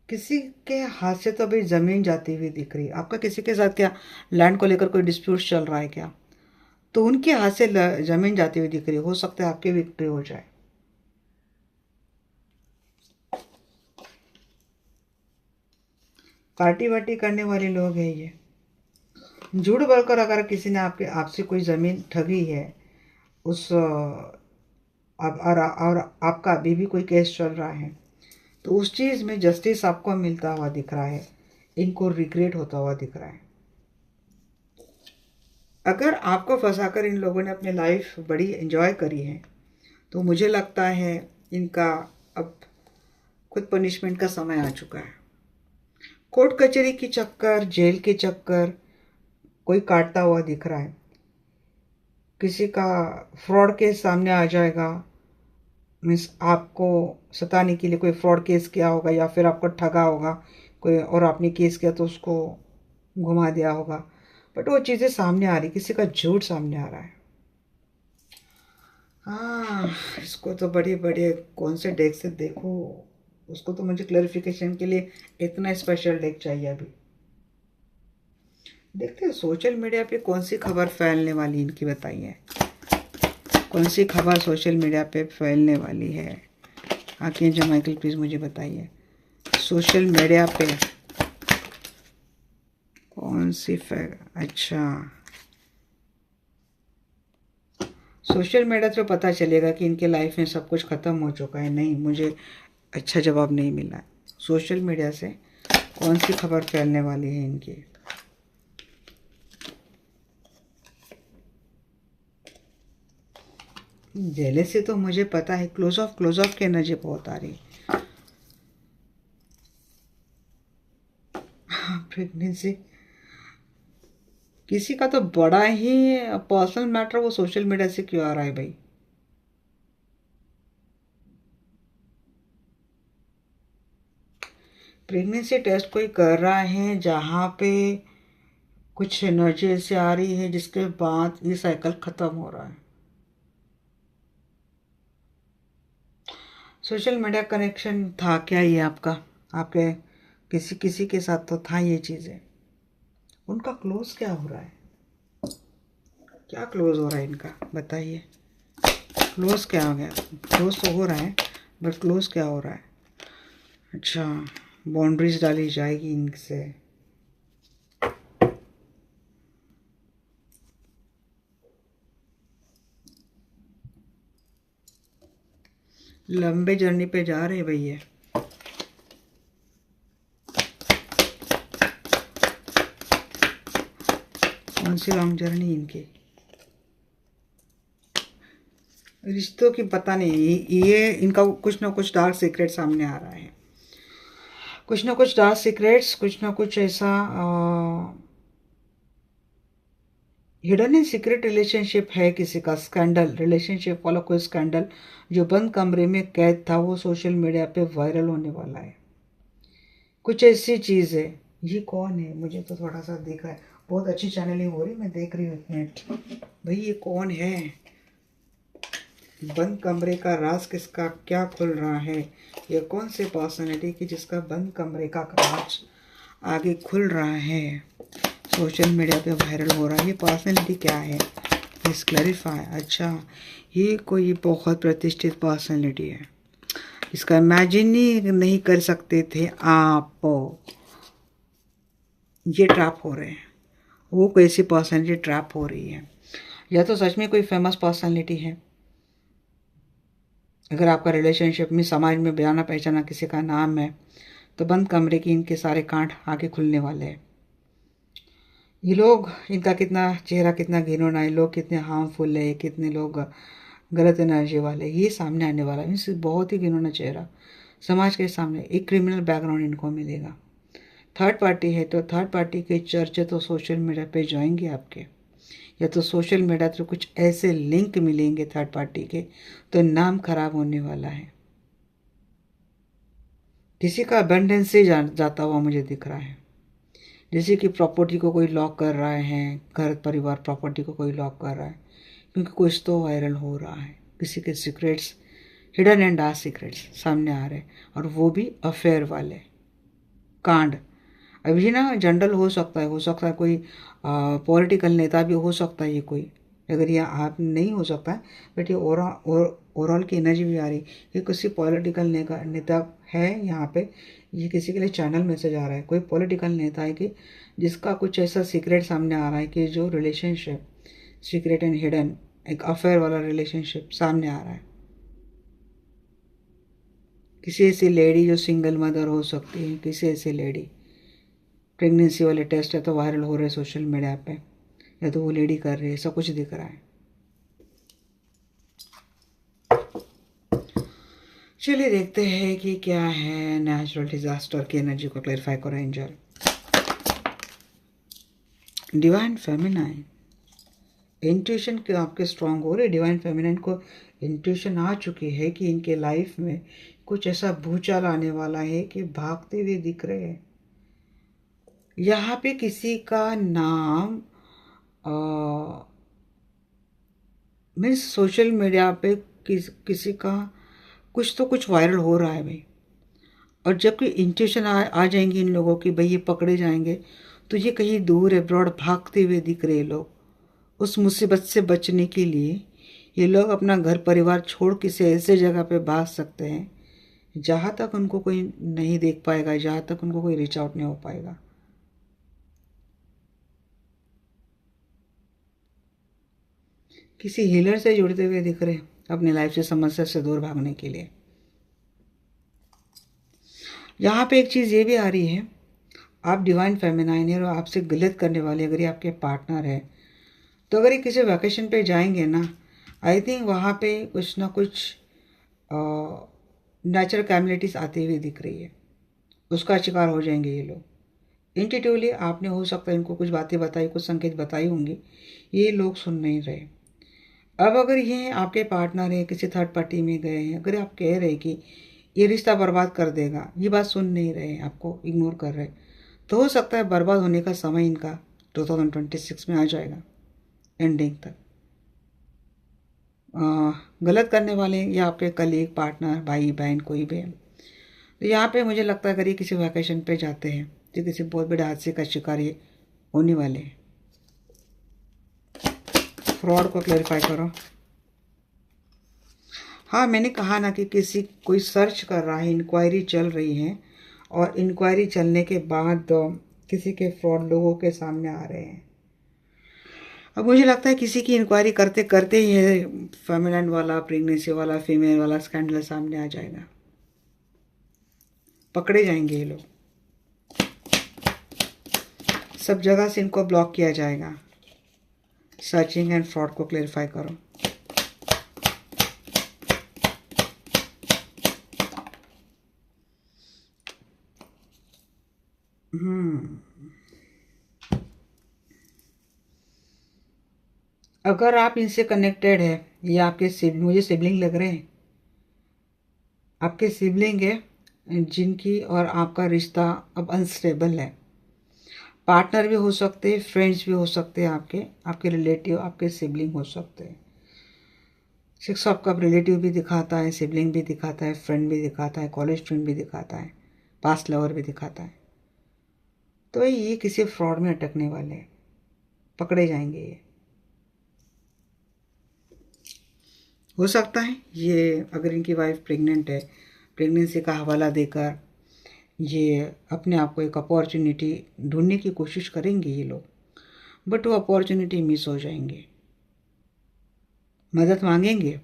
किसी के हाथ से तो अभी ज़मीन जाती हुई दिख रही है। आपका किसी के साथ क्या लैंड को लेकर कोई डिस्प्यूट चल रहा है क्या, तो उनके हाथ से ज़मीन जाती हुई दिख रही है। हो सकता है आपकी विक्ट्री हो जाए। पार्टी वार्टी करने वाले लोग हैं ये। झूठ बोलकर अगर किसी ने आपके आपसे कोई ज़मीन ठगी है, उस अब और आपका अभी भी कोई केस चल रहा है, तो उस चीज़ में जस्टिस आपको मिलता हुआ दिख रहा है, इनको रिग्रेट होता हुआ दिख रहा है। अगर आपको फंसाकर इन लोगों ने अपनी लाइफ बड़ी एंजॉय करी है, तो मुझे लगता है इनका अब खुद पनिशमेंट का समय आ चुका है। कोर्ट कचहरी की चक्कर, जेल के चक्कर कोई काटता हुआ दिख रहा है। किसी का फ्रॉड केस सामने आ जाएगा, मीन्स आपको सताने के लिए कोई फ्रॉड केस किया होगा, या फिर आपको ठगा होगा कोई और आपने केस किया तो उसको घुमा दिया होगा। बट वो चीज़ें सामने आ रही, किसी का झूठ सामने आ रहा है। हाँ, इसको तो बड़े बड़े कौन से डेक से देखो, उसको तो मुझे क्लैरिफिकेशन के लिए इतना स्पेशल डेक चाहिए अभी। देखते हैं सोशल मीडिया पे कौन सी खबर फैलने वाली इनकी, बताइए कौन सी खबर सोशल मीडिया पे फैलने वाली है। आर्कएंजल माइकल प्लीज़ मुझे बताइए, सोशल मीडिया पे कौन सी अच्छा, सोशल मीडिया तो पता चलेगा कि इनके लाइफ में सब कुछ ख़त्म हो चुका है। नहीं, मुझे अच्छा जवाब नहीं मिला है। सोशल मीडिया से कौन सी खबर फैलने वाली है इनकी। जेलसी तो मुझे पता है, क्लोज ऑफ की एनर्जी बहुत आ रही। प्रेगनेंसी किसी का तो बड़ा ही पर्सनल मैटर, वो सोशल मीडिया से क्यों आ रहा है भाई। प्रेगनेंसी टेस्ट कोई कर रहा है जहाँ पे कुछ एनर्जी ऐसे आ रही है जिसके बाद ये साइकिल ख़त्म हो रहा है। सोशल मीडिया कनेक्शन था क्या ये आपका? आपके किसी किसी के साथ तो था ये चीज़ें। उनका क्लोज क्या हो रहा है? क्या क्लोज हो रहा है इनका, बताइए। क्लोज क्या हो गया? क्लोज तो हो रहा है, बट क्लोज क्या हो रहा है? अच्छा, बाउंड्रीज डाली जाएगी इनसे। लंबे जर्नी पे जा रहे भैया। कौन सी लॉन्ग जर्नी इनकी? रिश्तों की पता नहीं, ये इनका कुछ ना कुछ डार्क सीक्रेट सामने आ रहा है। कुछ ना कुछ डार्क सीक्रेट्स, कुछ ना कुछ ऐसा हिडन इन सीक्रेट रिलेशनशिप है किसी का। स्कैंडल रिलेशनशिप वाला कोई स्कैंडल जो बंद कमरे में कैद था वो सोशल मीडिया पे वायरल होने वाला है। कुछ ऐसी चीज़ है। ये कौन है? मुझे तो थोड़ा सा दिख रहा है। बहुत अच्छी चैनलिंग हो रही, मैं देख रही हूँ एक मिनट। भाई ये कौन है? बंद कमरे का राज किसका क्या खुल रहा है? ये कौन से पर्सनैलिटी की जिसका बंद कमरे का राज आगे खुल रहा है, सोशल मीडिया पे वायरल हो रहा है? ये पर्सनैलिटी क्या है? Please clarify. अच्छा, ये कोई बहुत प्रतिष्ठित पर्सनैलिटी है। इसका इमेजिन ही नहीं कर सकते थे आप। ये ट्रैप हो रहे हैं। वो कैसी पर्सनैलिटी ट्रैप हो रही है? या तो सच में कोई फेमस पर्सनैलिटी है। अगर आपका रिलेशनशिप में समाज में जाना पहचाना किसी का नाम है तो बंद कमरे की इनके सारे कांट आगे खुलने वाले हैं। ये लोग, इनका कितना चेहरा कितना घिनौना है, लोग कितने हार्मफुल है, कितने लोग गलत एनर्जी वाले, ये सामने आने वाला है। मीन्स बहुत ही घिनौना चेहरा समाज के सामने। एक क्रिमिनल बैकग्राउंड इनको मिलेगा। थर्ड पार्टी है तो थर्ड पार्टी के चर्चे तो सोशल मीडिया पे जाएंगे आपके, या तो सोशल मीडिया थ्रू कुछ ऐसे लिंक मिलेंगे थर्ड पार्टी के, तो नाम खराब होने वाला है। किसी का अबंडेंस से जाता हुआ मुझे दिख रहा है। जैसे कि प्रॉपर्टी को कोई लॉक कर रहा है, घर परिवार प्रॉपर्टी को कोई लॉक कर रहा है, क्योंकि कुछ तो वायरल हो रहा है। किसी के secrets, hidden and dark secrets सामने आ रहे हैं, और वो भी अफेयर वाले कांड। अभी ना जनरल हो सकता है कोई पॉलिटिकल नेता भी हो सकता है ये कोई। अगर ये आप नहीं हो सकता है, बट ये ओवरऑल की एनर्जी भी आ रही। ये किसी पॉलिटिकल नेता है यहाँ पे। ये किसी के लिए चैनल मैसेज आ रहा है। कोई पॉलिटिकल नेता है कि जिसका कुछ ऐसा सीक्रेट सामने आ रहा है कि जो रिलेशनशिप सीक्रेट एंड हिडन, एक अफेयर वाला रिलेशनशिप सामने आ रहा है। किसी ऐसी लेडी जो सिंगल मदर हो सकती है, किसी ऐसी लेडी प्रेगनेंसी वाले टेस्ट है तो वायरल हो रहे सोशल मीडिया पे, या तो वो लेडी कर रही है, सब कुछ दिख रहा है। चलिए देखते हैं कि क्या है। नेचुरल डिजास्टर की एनर्जी को क्लैरिफाई करो एंजल। डिवाइन फेमिनाइन, इंट्यूशन के आपके स्ट्रांग हो रहे। डिवाइन फेमिनाइन को इंट्यूशन आ चुकी है कि इनके लाइफ में कुछ ऐसा भूचाल आने वाला है कि भागते हुए दिख रहे हैं। यहाँ पे किसी का नाम मीन्स सोशल मीडिया पे किसी का कुछ तो कुछ वायरल हो रहा है भाई। और जब कोई इंट्यूशन आ जाएंगी इन लोगों की, भाई ये पकड़े जाएंगे, तो ये कहीं दूर अब्रॉड भागते हुए दिख रहे लोग। उस मुसीबत से बचने के लिए ये लोग अपना घर परिवार छोड़ किसी ऐसे जगह पे भाग सकते हैं जहाँ तक उनको कोई नहीं देख पाएगा, जहाँ तक उनको कोई रीच आउट नहीं हो पाएगा। किसी हीलर से जुड़ते हुए दिख रहे अपनी लाइफ से समस्या से दूर भागने के लिए। यहाँ पे एक चीज़ ये भी आ रही है, आप डिवाइन फेमिनाइन है और आपसे गलत करने वाले अगर ये आपके पार्टनर है, तो अगर ये किसी वैकेशन पे जाएंगे ना, आई थिंक वहाँ पे कुछ ना कुछ नेचुरल कैमिलिटीज आती हुई दिख रही है। उसका शिकार हो जाएंगे ये लोग। इंट्यूटिवली आपने हो सकता है इनको कुछ बातें बताई, कुछ संकेत बताई होंगी, ये लोग सुन नहीं रहे। अब अगर ये आपके पार्टनर है, किसी थर्ड पार्टी में गए हैं, अगर आप कह रहे कि ये रिश्ता बर्बाद कर देगा, ये बात सुन नहीं रहे, आपको इग्नोर कर रहे, तो हो सकता है बर्बाद होने का समय इनका 2026 में आ जाएगा एंडिंग तक। गलत करने वाले या आपके कलीग, पार्टनर, भाई बहन कोई भी है, तो यहाँ पे मुझे लगता है अगर ये किसी वैकेशन पे जाते हैं तो किसी बहुत बड़े हादसे का शिकार ये होने वाले हैं। फ्रॉड को क्लैरिफाई करो। हाँ, मैंने कहा ना कि कोई सर्च कर रहा है, इंक्वायरी चल रही है, और इंक्वायरी चलने के बाद किसी के फ्रॉड लोगों के सामने आ रहे हैं। अब मुझे लगता है किसी की इंक्वायरी करते करते ही है फेमिनाइन वाला, प्रेगनेंसी वाला, फीमेल वाला स्कैंडल सामने आ जाएगा, पकड़े जाएंगे ये लोग, सब जगह से इनको ब्लॉक किया जाएगा। सर्चिंग एंड फ्रॉड को क्लैरिफाई करो। अगर आप इनसे कनेक्टेड है, ये आपके मुझे सिबलिंग लग रहे हैं, आपके सिबलिंग है जिनकी और आपका रिश्ता अब अनस्टेबल है। पार्टनर भी हो सकते हैं, फ्रेंड्स भी हो सकते हैं, आपके रिलेटिव, आपके सिबलिंग हो सकते हैं। 6 ऑफ कप रिलेटिव भी दिखाता है, सिबलिंग भी दिखाता है, फ्रेंड भी दिखाता है, कॉलेज फ्रेंड भी दिखाता है, पास्ट लवर भी दिखाता है। तो ये किसी फ्रॉड में अटकने वाले हैं, पकड़े जाएंगे ये। हो सकता है ये अगर इनकी वाइफ प्रेग्नेंट है, प्रेगनेंसी का हवाला देकर ये अपने आप को एक अपॉर्चुनिटी ढूंढने की कोशिश करेंगे ये लोग, बट वो अपॉर्चुनिटी मिस हो जाएंगे। मदद मांगेंगे,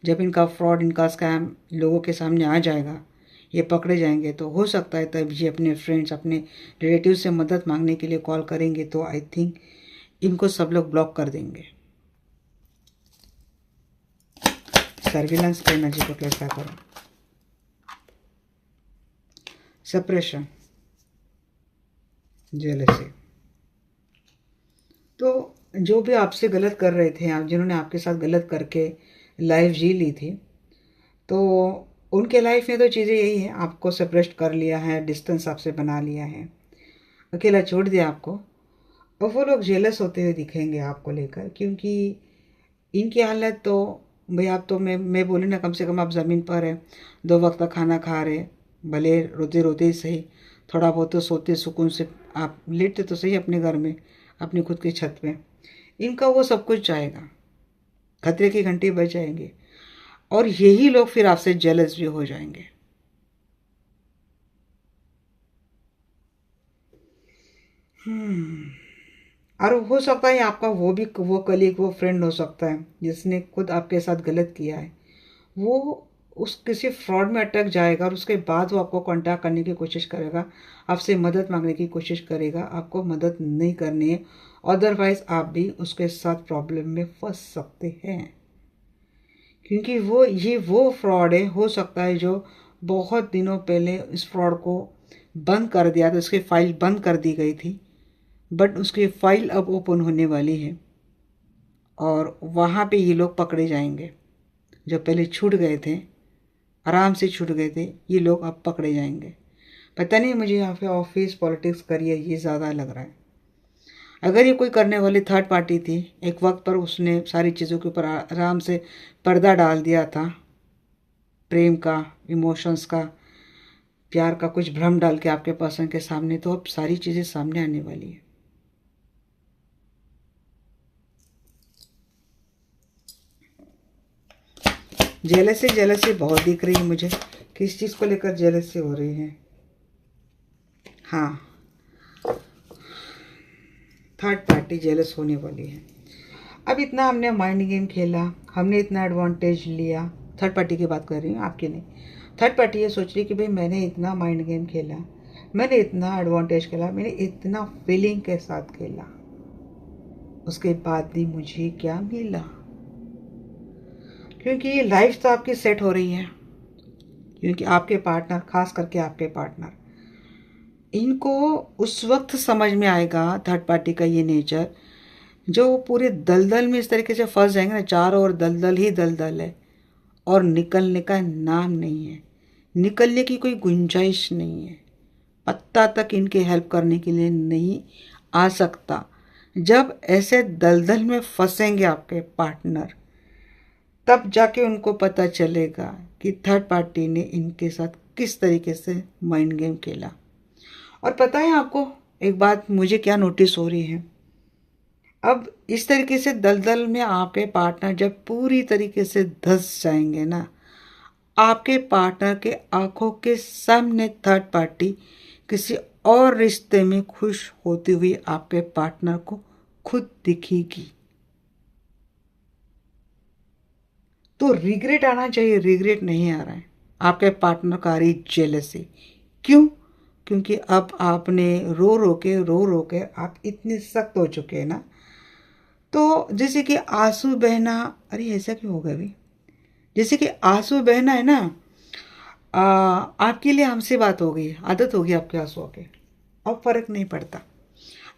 जब इनका फ्रॉड, इनका स्कैम लोगों के सामने आ जाएगा, ये पकड़े जाएंगे, तो हो सकता है तब ये अपने फ्रेंड्स, अपने रिलेटिव से मदद मांगने के लिए कॉल करेंगे, तो आई थिंक इनको सब लोग ब्लॉक कर देंगे। सर्विलेंस का एनर्जी को क्लैरिफाई करो। सेपरेशन, जेलसी, तो जो भी आपसे गलत कर रहे थे, आप जिन्होंने आपके साथ गलत करके लाइफ जी ली थी, तो उनके लाइफ में तो चीज़ें यही है, आपको सेपरेट कर लिया है, डिस्टेंस आपसे बना लिया है, अकेला छोड़ दिया आपको। और वो लोग जेलस होते हुए दिखेंगे आपको लेकर, क्योंकि इनकी हालत तो भाई, आप तो मैं बोली ना, कम से कम आप ज़मीन पर है, 2 वक्त का खाना खा रहे, भले रोते रोते ही सही, थोड़ा बहुत तो सोते सुकून से, आप लेटते तो सही अपने घर में, अपनी खुद की छत पे। इनका वो सब कुछ जाएगा, खतरे की घंटी बज जाएंगे, और यही लोग फिर आपसे जेलस भी हो जाएंगे। और हो सकता है आपका वो कलीग, वो फ्रेंड हो सकता है जिसने खुद आपके साथ गलत किया है, वो उस किसी फ्रॉड में अटक जाएगा, और उसके बाद वो आपको कांटेक्ट करने की कोशिश करेगा, आपसे मदद मांगने की कोशिश करेगा। आपको मदद नहीं करनी है, अदरवाइज आप भी उसके साथ प्रॉब्लम में फंस सकते हैं, क्योंकि वो फ्रॉड है, हो सकता है जो बहुत दिनों पहले इस फ्रॉड को बंद कर दिया था, उसकी फाइल बंद कर दी गई थी, बट उसकी फाइल अब ओपन होने वाली है, और वहाँ पे ये लोग पकड़े जाएंगे। जो पहले छूट गए थे, आराम से छूट गए थे, ये लोग अब पकड़े जाएंगे। पता नहीं, मुझे यहाँ पे ऑफिस, पॉलिटिक्स, करियर ये ज़्यादा लग रहा है। अगर ये कोई करने वाली थर्ड पार्टी थी, एक वक्त पर उसने सारी चीज़ों के ऊपर आराम से पर्दा डाल दिया था, प्रेम का, इमोशंस का, प्यार का कुछ भ्रम डाल के आपके पर्सन के सामने, तो अब सारी चीज़ें सामने आने वाली है। जेलसी बहुत दिख रही है मुझे, किस चीज़ को लेकर जेलसी हो रही है। हाँ, थर्ड पार्टी जेलस होने वाली है। अब इतना हमने माइंड गेम खेला, हमने इतना एडवांटेज लिया, थर्ड पार्टी की बात कर रही हूँ, आपकी नहीं। थर्ड पार्टी ये सोच रही कि भाई मैंने इतना माइंड गेम खेला, मैंने इतना एडवांटेज खेला, मैंने इतना फीलिंग के साथ खेला, उसके बाद भी मुझे क्या मिला? क्योंकि ये लाइफ तो आपकी सेट हो रही है, क्योंकि आपके पार्टनर, खास करके आपके पार्टनर, इनको उस वक्त समझ में आएगा थर्ड पार्टी का ये नेचर, जो पूरे दलदल में इस तरीके से फंस जाएंगे ना, चारों ओर दलदल ही दलदल है, और निकलने का नाम नहीं है। निकलने की कोई गुंजाइश नहीं है। पत्ता तक इनके हेल्प करने के लिए नहीं आ सकता। जब ऐसे दलदल में फंसेंगे आपके पार्टनर, तब जाके उनको पता चलेगा कि थर्ड पार्टी ने इनके साथ किस तरीके से माइंड गेम खेला। और पता है आपको एक बात मुझे क्या नोटिस हो रही है, अब इस तरीके से दलदल में आपके पार्टनर जब पूरी तरीके से धंस जाएंगे ना, आपके पार्टनर के आंखों के सामने थर्ड पार्टी किसी और रिश्ते में खुश होती हुई आपके पार्टनर को खुद दिखेगी। तो रिग्रेट आना चाहिए, रिग्रेट नहीं आ रहा है। आपके पार्टनर का आ रही जेलसी। क्यों? क्योंकि अब आपने रो रो के आप इतने सख्त हो चुके हैं ना। तो जैसे कि आंसू बहना, अरे ऐसा क्यों होगा अभी, जैसे कि आंसू बहना है ना, आपके लिए हमसे बात हो गई, आदत हो गई आपके आंसुओं के, अब फर्क नहीं पड़ता।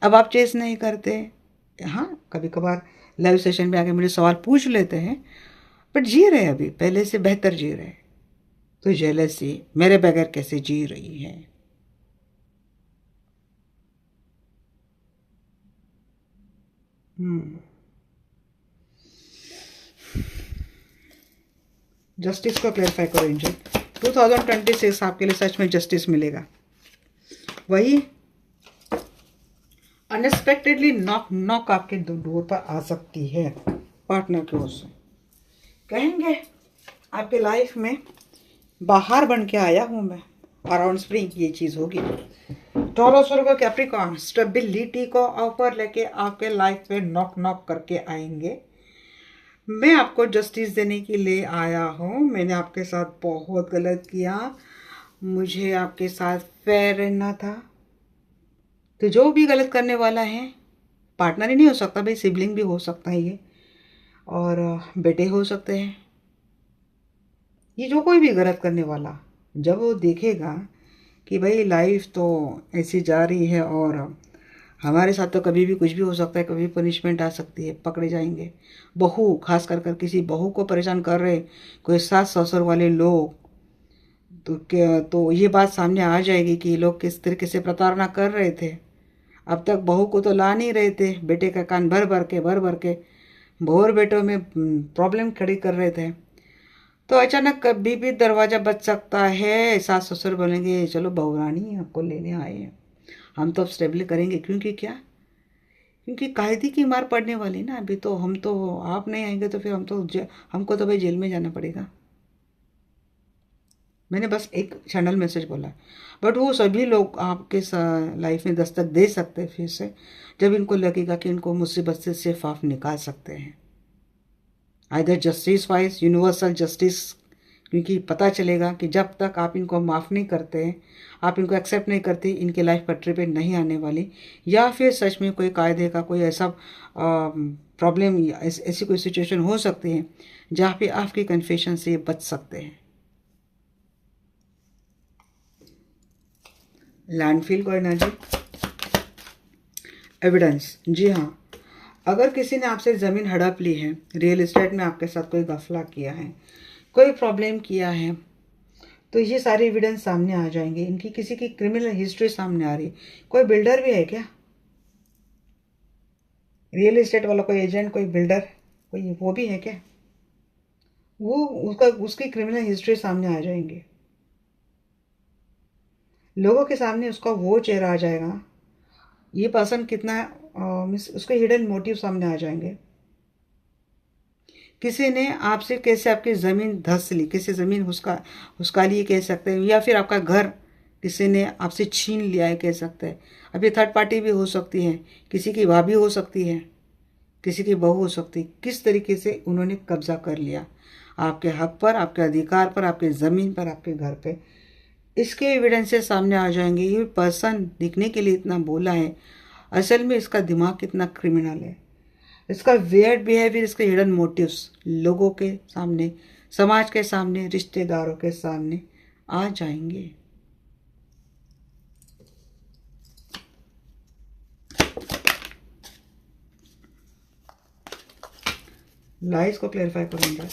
अब आप चेस नहीं करते। हाँ, कभी कभार लाइव सेशन में आके मुझे सवाल पूछ लेते हैं, बट जी रहे हैं, अभी पहले से बेहतर जी रहे हैं। तो जेलसी मेरे बगैर कैसे जी रही है। जस्टिस को क्लैरिफाई करो एंजल। 2026 आपके लिए सच में जस्टिस मिलेगा। वही अनएक्सपेक्टेडली नॉक नॉक आपके डोर पर आ सकती है पार्टनर की ओर से। कहेंगे आपके लाइफ में बाहर बन के आया हूं मैं, अराउंड स्प्रिंग ये चीज़ होगी। टॉरस और कैप्रिकॉर्न स्टेबिलिटी को ऑफर लेके आपके लाइफ पे नॉक नॉक करके आएंगे। मैं आपको जस्टिस देने के लिए आया हूँ। मैंने आपके साथ बहुत गलत किया, मुझे आपके साथ फेयर रहना था। तो जो भी गलत करने वाला है, पार्टनर ही नहीं हो सकता भाई, सिबलिंग भी हो सकता है ये, और बेटे हो सकते हैं। ये जो कोई भी गलत करने वाला, जब वो देखेगा कि भाई लाइफ तो ऐसी जा रही है और हमारे साथ तो कभी भी कुछ भी हो सकता है, कभी पनिशमेंट आ सकती है, पकड़े जाएंगे। बहू, खास कर कर किसी बहू को परेशान कर रहे कोई सास ससुर वाले लोग, तो क्या, तो ये बात सामने आ जाएगी कि ये लोग किस तरीके से प्रताड़ना कर रहे थे। अब तक बहू को तो ला नहीं रहे थे, बेटे का कान भर भर के बहू और बेटों में प्रॉब्लम खड़ी कर रहे थे। तो अचानक कभी भी दरवाजा बच सकता है। सास ससुर बोलेंगे चलो बहू रानी आपको लेने आए हैं, हम तो अब स्टेबल करेंगे। क्योंकि क्या? क्योंकि कायदे की मार पड़ने वाली ना अभी। तो हम तो, आप नहीं आएंगे तो फिर हमको तो भाई जेल में जाना पड़ेगा। मैंने बस एक चैनल मैसेज बोला, बट वो सभी लोग आपके लाइफ में दस्तक दे सकते हैं फिर से, जब इनको लगेगा कि इनको मुसीबत से सिर्फ आप निकाल सकते हैं। Either justice wise universal justice, क्योंकि पता चलेगा कि जब तक आप इनको माफ़ नहीं करते हैं, आप इनको एक्सेप्ट नहीं करते, इनके लाइफ पटरी पे नहीं आने वाली। या फिर सच में कोई कायदे का कोई ऐसा प्रॉब्लम या ऐसी कोई सिचुएशन हो सकती है जहाँ पे आपकी कन्फेशन से बच सकते हैं। लैंडफिल को एनर्जी, एविडेंस, जी हाँ। अगर किसी ने आपसे ज़मीन हड़प ली है, रियल एस्टेट में आपके साथ कोई गफला किया है, कोई प्रॉब्लम किया है, तो ये सारे एविडेंस सामने आ जाएंगे। इनकी किसी की क्रिमिनल हिस्ट्री सामने आ रही। कोई बिल्डर भी है क्या? रियल एस्टेट वाला कोई एजेंट, कोई बिल्डर, कोई वो भी है क्या? वो उसकी क्रिमिनल हिस्ट्री सामने आ जाएंगे। लोगों के सामने उसका वो चेहरा आ जाएगा, ये पर्सन कितना उसके हिडन मोटिव सामने आ जाएंगे। किसी ने आपसे कैसे आपकी ज़मीन धस ली, किसी ज़मीन उसका लिए कह सकते हैं, या फिर आपका घर किसी ने आपसे छीन लिया है कह सकते हैं। अभी थर्ड पार्टी भी हो सकती है, किसी की भाभी हो सकती है, किसी की बहू हो सकती है। किस तरीके से उन्होंने कब्जा कर लिया आपके हक पर, आपके अधिकार पर, आपके ज़मीन पर, आपके घर पे, इसके एविडेंसेस सामने आ जाएंगे। ये पर्सन दिखने के लिए इतना बोला है, असल में इसका दिमाग कितना क्रिमिनल है, इसका वियर्ड बिहेवियर, इसके हिडन मोटिव्स लोगों के सामने, समाज के सामने, रिश्तेदारों के सामने आ जाएंगे। लाइज को क्लैरिफाई करूंगा।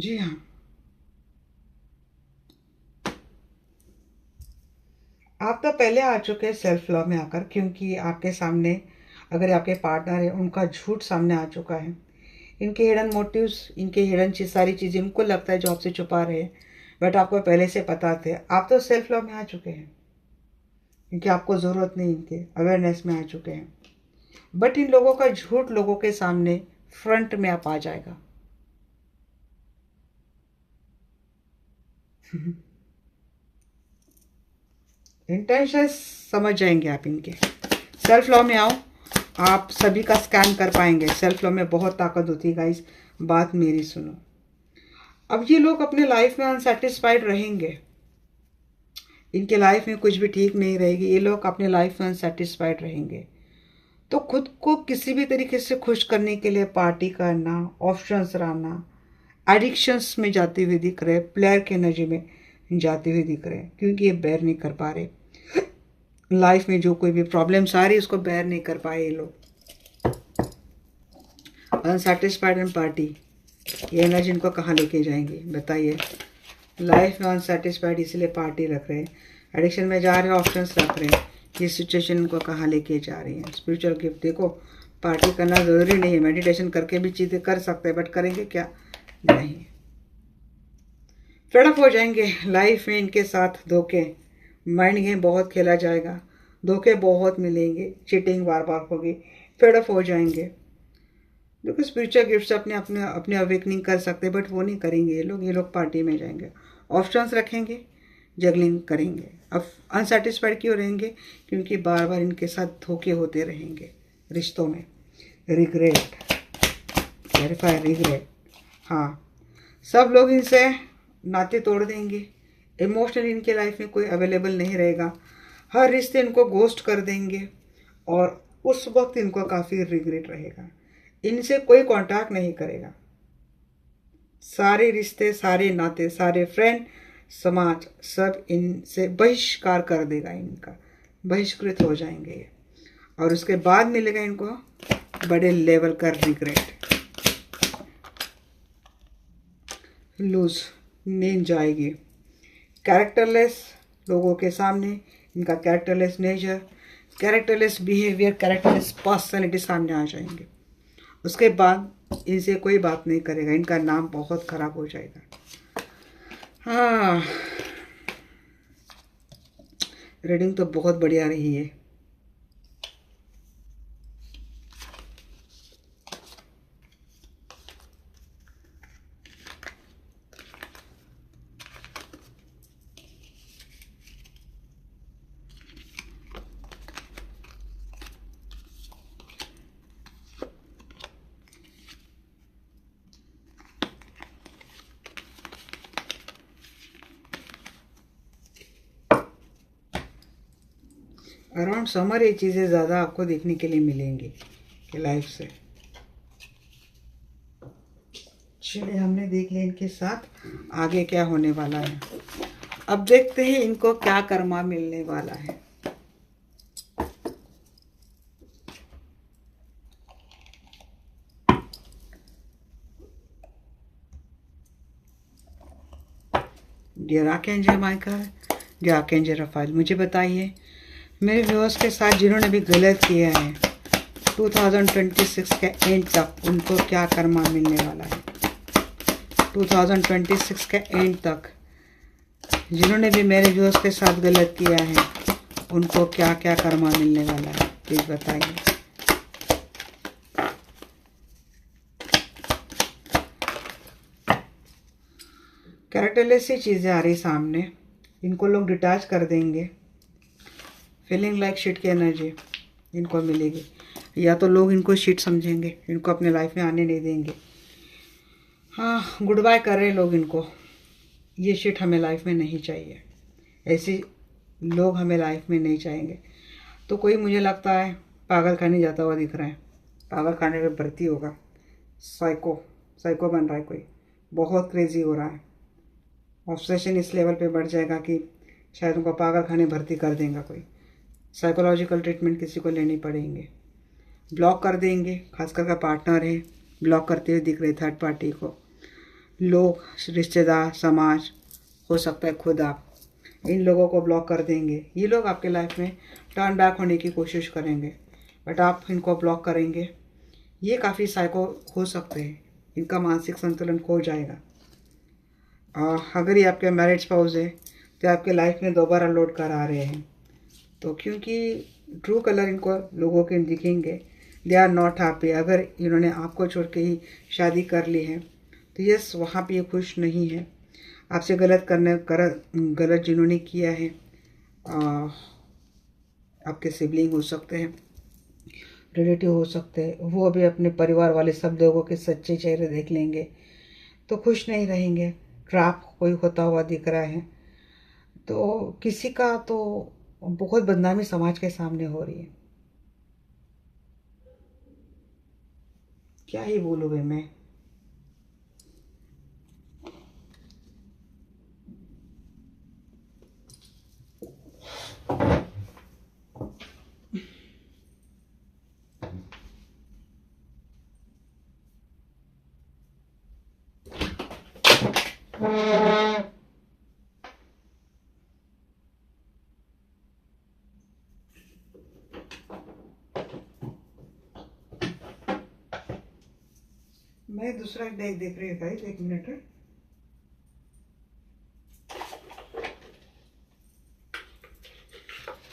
जी हाँ, आप तो पहले आ चुके हैं सेल्फ लव में आकर, क्योंकि आपके सामने अगर आपके पार्टनर है उनका झूठ सामने आ चुका है। इनके हिडन मोटिव्स, इनके हिडन चीज, सारी चीज़ें इनको लगता है जो आपसे छुपा रहे हैं, बट आपको पहले से पता थे। आप तो सेल्फ लव में आ चुके हैं, क्योंकि आपको ज़रूरत नहीं, इनके अवेयरनेस में आ चुके हैं। बट इन लोगों का झूठ लोगों के सामने फ्रंट में आप आ जाएगा। इंटेंशन समझ जाएंगे आप इनके। सेल्फ लव में आओ, आप सभी का स्कैन कर पाएंगे। सेल्फ लव में बहुत ताकत होती है गाइस, बात मेरी सुनो। अब ये लोग अपने लाइफ में अनसेटिस्फाइड रहेंगे, इनके लाइफ में कुछ भी ठीक नहीं रहेगी, ये लोग अपने लाइफ में अनसेटिस्फाइड रहेंगे। तो खुद को किसी भी तरीके से खुश करने के लिए पार्टी करना, ऑप्शंस रहना, एडिक्शंस में जाते हुए दिख रहे, प्लेयर के एनर्जी में जाते हुए दिख रहे, क्योंकि ये बेयर नहीं कर पा रहे। लाइफ में जो कोई भी प्रॉब्लम्स आ रही है उसको बेयर नहीं कर पाए ये लोग। अनसेटिस्फाइड एंड पार्टी, ये एनर्जी इनको कहाँ लेके जाएंगे बताइए। लाइफ में अनसेटिस्फाइड इसलिए पार्टी रख रहे हैं, एडिक्शन में जा रहे हैं, ऑप्शंस रख रहे हैं। ये सिचुएशन इनको कहाँ लेके जा रही है। स्पिरिचुअल गिफ्ट देखो, पार्टी करना ज़रूरी नहीं है, मेडिटेशन करके भी चीज़ें कर सकते हैं, बट करेंगे क्या, नहीं। फेड अप हो जाएंगे लाइफ में इनके साथ। धोखे, माइंड गेम बहुत खेला जाएगा, धोखे बहुत मिलेंगे, चीटिंग बार बार होगी, फेड अप हो जाएंगे। देखो स्पिरिचुअल गिफ्ट अपने अपने अपने अवेकनिंग कर सकते हैं, बट वो नहीं करेंगे ये लोग पार्टी में जाएंगे, ऑप्शंस रखेंगे, जगलिंग करेंगे। अब अनसेटिस्फाइड क्यों रहेंगे, क्योंकि बार बार इनके साथ धोखे होते रहेंगे रिश्तों में। रिग्रेट, वेरीफाई रिग्रेट, हाँ, सब लोग इनसे नाते तोड़ देंगे। इमोशनली इनके लाइफ में कोई अवेलेबल नहीं रहेगा, हर रिश्ते इनको गोस्ट कर देंगे, और उस वक्त इनको काफ़ी रिग्रेट रहेगा। इनसे कोई कांटेक्ट नहीं करेगा, सारे रिश्ते, सारे नाते, सारे फ्रेंड, समाज, सब इनसे बहिष्कार कर देगा, इनका बहिष्कृत हो जाएंगे ये। और उसके बाद मिलेगा इनको बड़े लेवल का रिग्रेट। लूज, नींद जाएगी। कैरेक्टरलेस लोगों के सामने इनका characterless nature, characterless behaviour, characterless personality सामने आ जाएंगे। उसके बाद इनसे कोई बात नहीं करेगा, इनका नाम बहुत खराब हो जाएगा। हाँ, रीडिंग तो बहुत बढ़िया रही है। अराउंड समर ये चीज़ें ज़्यादा आपको देखने के लिए मिलेंगी कि लाइफ से। चलिए, हमने देख लिया इनके साथ आगे क्या होने वाला है। अब देखते हैं इनको क्या कर्मा मिलने वाला है। Dear archangel Michael, dear archangel Raphael, मुझे बताइए मेरे व्यूअर्स के साथ जिन्होंने भी गलत किया है 2026 के एंड तक उनको क्या कर्मा मिलने वाला है। 2026 के एंड तक जिन्होंने भी मेरे व्यूअर्स के साथ गलत किया है उनको क्या क्या कर्मा मिलने वाला है, प्लीज बताइए। कैरेक्टरलेस सी चीज़ें आ रही सामने, इनको लोग डिटैच कर देंगे। फीलिंग लाइक शिट की एनर्जी इनको मिलेगी, या तो लोग इनको शिट समझेंगे, इनको अपने लाइफ में आने नहीं देंगे। हाँ, गुड बाय कर रहे लोग इनको, ये शिट हमें लाइफ में नहीं चाहिए, ऐसे लोग हमें लाइफ में नहीं चाहेंगे। तो कोई मुझे लगता है पागल खाने जाता हुआ दिख रहा है, पागल खाने में भर्ती होगा, साइको बन रहा है, कोई बहुत क्रेजी हो रहा है। ऑब्सेशन इस लेवल पे बढ़ जाएगा कि शायद उनको पागल खाने भर्ती कर देगा कोई, साइकोलॉजिकल ट्रीटमेंट किसी को लेनी पड़ेंगे। ब्लॉक कर देंगे, खासकर का पार्टनर है ब्लॉक करते हुए दिख रहे थर्ड पार्टी को। लोग, रिश्तेदार, समाज, हो सकता है खुद आप, इन लोगों को ब्लॉक कर देंगे। ये लोग आपके लाइफ में टर्न बैक होने की कोशिश करेंगे, बट आप इनको ब्लॉक करेंगे। ये काफ़ी साइको हो सकते हैं, इनका मानसिक संतुलन खो जाएगा। अगर ये आपके मैरिड स्पाउस है तो आपके लाइफ में दोबारा लौट कर आ रहे हैं, तो क्योंकि ट्रू कलर इनको लोगों के दिखेंगे, दे आर नॉट हैप्पी। अगर इन्होंने आपको छोड़ के ही शादी कर ली है तो यस, वहाँ पे ये खुश नहीं है। आपसे गलत जिन्होंने किया है, आपके सिबलिंग हो सकते हैं, रिलेटिव हो सकते हैं, वो भी अपने परिवार वाले सब लोगों के सच्चे चेहरे देख लेंगे तो खुश नहीं रहेंगे। ट्रैप कोई होता हुआ दिख रहा है, तो किसी का तो बहुत बदनामी समाज के सामने हो रही है। क्या ही बोलूँ भाई मैं। मैं दूसरा डेक देख रही हूँ गाइस, 1 मिनट है।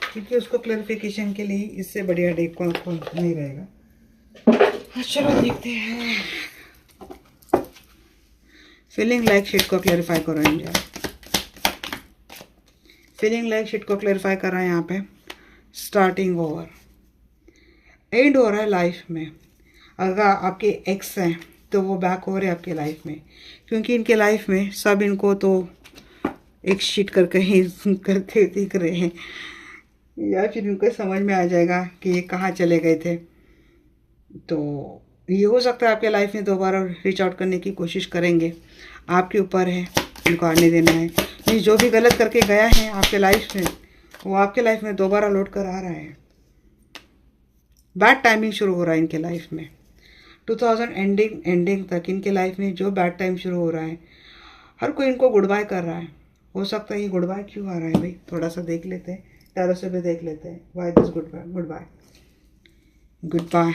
क्योंकि उसको क्लैरिफिकेशन के लिए इससे बढ़िया डेक को नहीं रहेगा। चलो देखते हैं। फीलिंग लाइक शिट को क्लैरिफाई करो एंजल। फीलिंग लाइक शिट को क्लैरिफाई कर रहा है यहाँ पे। स्टार्टिंग ओवर, एंड हो रहा है लाइफ में। अगर आपके एक्स हैं तो वो बैक हो रहे हैं आपके लाइफ में, क्योंकि इनके लाइफ में सब इनको तो एक शीट करके ही करते दिख रहे हैं, या फिर इनको समझ में आ जाएगा कि ये कहाँ चले गए थे। तो ये हो सकता है आपके लाइफ में दोबारा रीच आउट करने की कोशिश करेंगे। आपके ऊपर है इनको आने देना है नहीं। जो भी गलत करके गया है आपके लाइफ में, वो आपके लाइफ में दोबारा लौट कर आ रहा है। बैड टाइमिंग शुरू हो रहा है इनके लाइफ में। 2000 एंडिंग तक इनके लाइफ में जो बैड टाइम शुरू हो रहा है, हर कोई इनको गुड बाय कर रहा है। हो सकता है ये गुड बाय क्यों आ रहा है भाई, थोड़ा सा देख लेते हैं, टैरो से भी देख लेते हैं। Why this goodbye, goodbye, goodbye.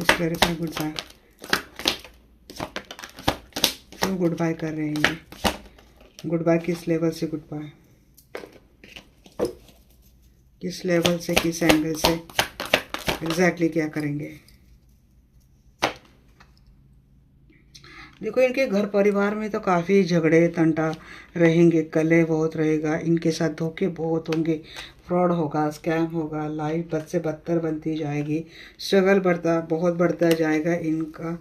Clarify goodbye. क्यों गुड बाय कर रहे हैं ये? गुड बाय किस लेवल से गुड बाय, किस लेवल से, किस एंगल से, एग्जैक्टली क्या करेंगे? देखो इनके घर परिवार में तो काफ़ी झगड़े तंटा रहेंगे, कले बहुत रहेगा, इनके साथ धोखे बहुत होंगे, फ्रॉड होगा, स्कैम होगा, लाइफ बद से बदतर बनती जाएगी, स्ट्रगल बहुत बढ़ता जाएगा इनका,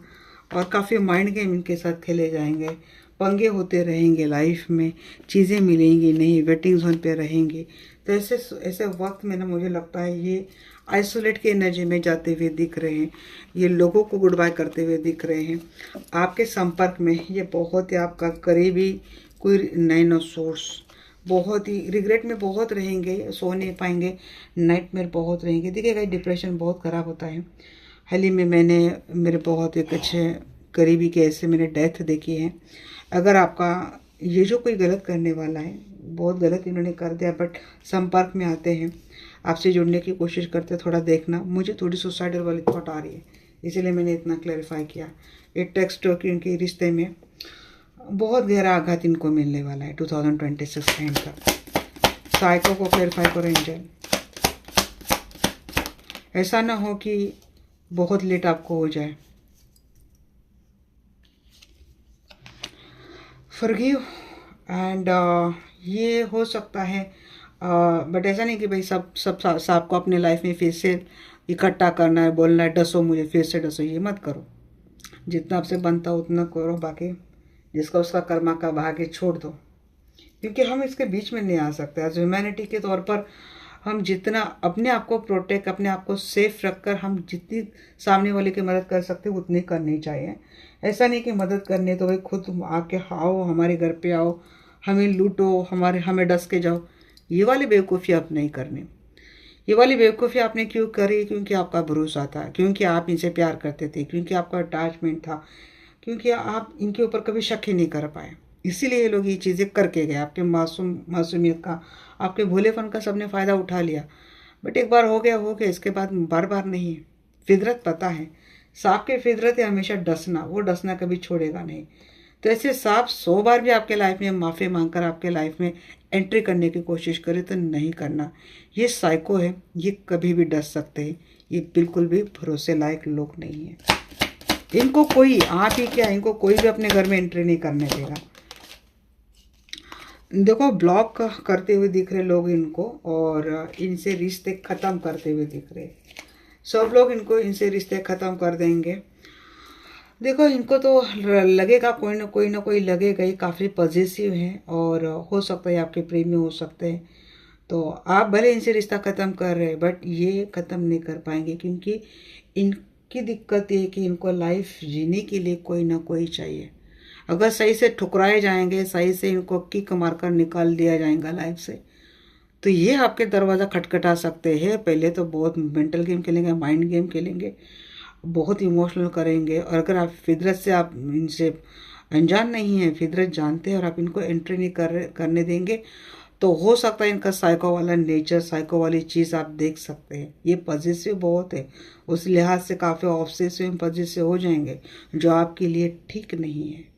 और काफ़ी माइंड गेम इनके साथ खेले जाएंगे, पंगे होते रहेंगे लाइफ में, चीज़ें मिलेंगी नहीं, वेटिंग जोन पे रहेंगे। तो ऐसे वक्त में ना मुझे लगता है ये आइसोलेट की एनर्जी में जाते हुए दिख रहे हैं, ये लोगों को गुड बाय करते हुए दिख रहे हैं। आपके संपर्क में ये बहुत ही आपका करीबी कोई नए सोर्स, बहुत ही रिग्रेट में बहुत रहेंगे, सो नहीं पाएंगे, नाइटमेयर बहुत रहेंगे। देखिएगा डिप्रेशन बहुत ख़राब होता है। हाल ही में मैंने मेरे बहुत एक अच्छे करीबी के ऐसे मैंने डेथ देखी है। अगर आपका ये जो कोई गलत करने वाला है, बहुत गलत इन्होंने कर दिया, बट संपर्क में आते हैं, आपसे जुड़ने की कोशिश करते, थोड़ा देखना। मुझे थोड़ी सुसाइडल वाली थॉट आ रही है, इसीलिए मैंने इतना क्लैरिफाई किया। एक टेक्स्ट कि इनके रिश्ते में बहुत गहरा आघात इनको मिलने वाला है 2026 एंड तक। साइको को क्लैरिफाई करो एंजल। ऐसा ना हो कि बहुत लेट आपको हो जाए। फॉरगिव एंड ये हो सकता है, बट ऐसा नहीं कि भाई सब को अपने लाइफ में फिर से इकट्ठा करना है, बोलना है डसो मुझे, फिर से डसो, ये मत करो। जितना आपसे बनता हो उतना करो, बाकी जिसका उसका कर्मा का भाग्य छोड़ दो, क्योंकि हम इसके बीच में नहीं आ सकते। एज ह्यूमैनिटी के तौर पर हम जितना अपने आप को प्रोटेक्ट, अपने आप को सेफ रखकर हम जितनी सामने वाले की मदद कर सकते हैं उतनी करनी चाहिए। ऐसा नहीं कि मदद करनी तो भाई खुद आके आओ, हमारे घर पे आओ, हमें लूटो, हमें डस के जाओ, ये वाली बेवकूफ़ी आप नहीं करनी। ये वाली बेवकूफ़ी आपने क्यों करी? क्योंकि आपका भरोसा था, क्योंकि आप इनसे प्यार करते थे, क्योंकि आपका अटैचमेंट था, क्योंकि आप इनके ऊपर कभी शक ही नहीं कर पाए। इसीलिए ये लोग ये चीज़ें करके गए। आपके मासूमियत का, आपके भोलेपन का सबने फ़ायदा उठा लिया। बट एक बार हो गया, इसके बाद बार बार नहीं। फितरत पता है, सांप की फितरत है हमेशा डसना, वो डसना कभी छोड़ेगा नहीं। तो ऐसे सांप 100 बार भी आपके लाइफ में माफ़ी मांगकर आपके लाइफ में एंट्री करने की कोशिश करे तो नहीं करना। ये साइको है, ये कभी भी डस सकते हैं, ये बिल्कुल भी भरोसे लायक लोग नहीं है। इनको कोई, आप ही क्या, इनको कोई भी अपने घर में एंट्री नहीं करने देगा। देखो ब्लॉक करते हुए दिख रहे लोग इनको, और इनसे रिश्ते ख़त्म करते हुए दिख रहे। सब लोग इनको, इनसे रिश्ते ख़त्म कर देंगे। देखो इनको तो लगेगा, कोई ना कोई लगेगा, ये काफ़ी पॉजिटिव है और हो सकता है आपके प्रेमी हो सकते हैं। तो आप भले इनसे रिश्ता ख़त्म कर रहे हैं बट ये ख़त्म नहीं कर पाएंगे, क्योंकि इनकी दिक्कत ये है कि इनको लाइफ जीने के लिए कोई ना कोई चाहिए। अगर सही से ठुकराए जाएंगे, सही से इनको किक मारकर निकाल दिया जाएगा लाइफ से, तो ये आपके दरवाज़ा खटखटा सकते हैं। पहले तो बहुत मेंटल गेम खेलेंगे, माइंड गेम खेलेंगे, बहुत इमोशनल करेंगे। और अगर आप फितरत से, आप इनसे अनजान नहीं है, फितरत जानते हैं और आप इनको एंट्री नहीं करने देंगे, तो हो सकता है इनका साइको वाला नेचर, साइको वाली चीज़ आप देख सकते हैं। ये पॉजिटिव बहुत है, उस लिहाज से काफ़ी ऑब्सेसिव पॉजिटिव हो जाएंगे, जो आपके लिए ठीक नहीं है।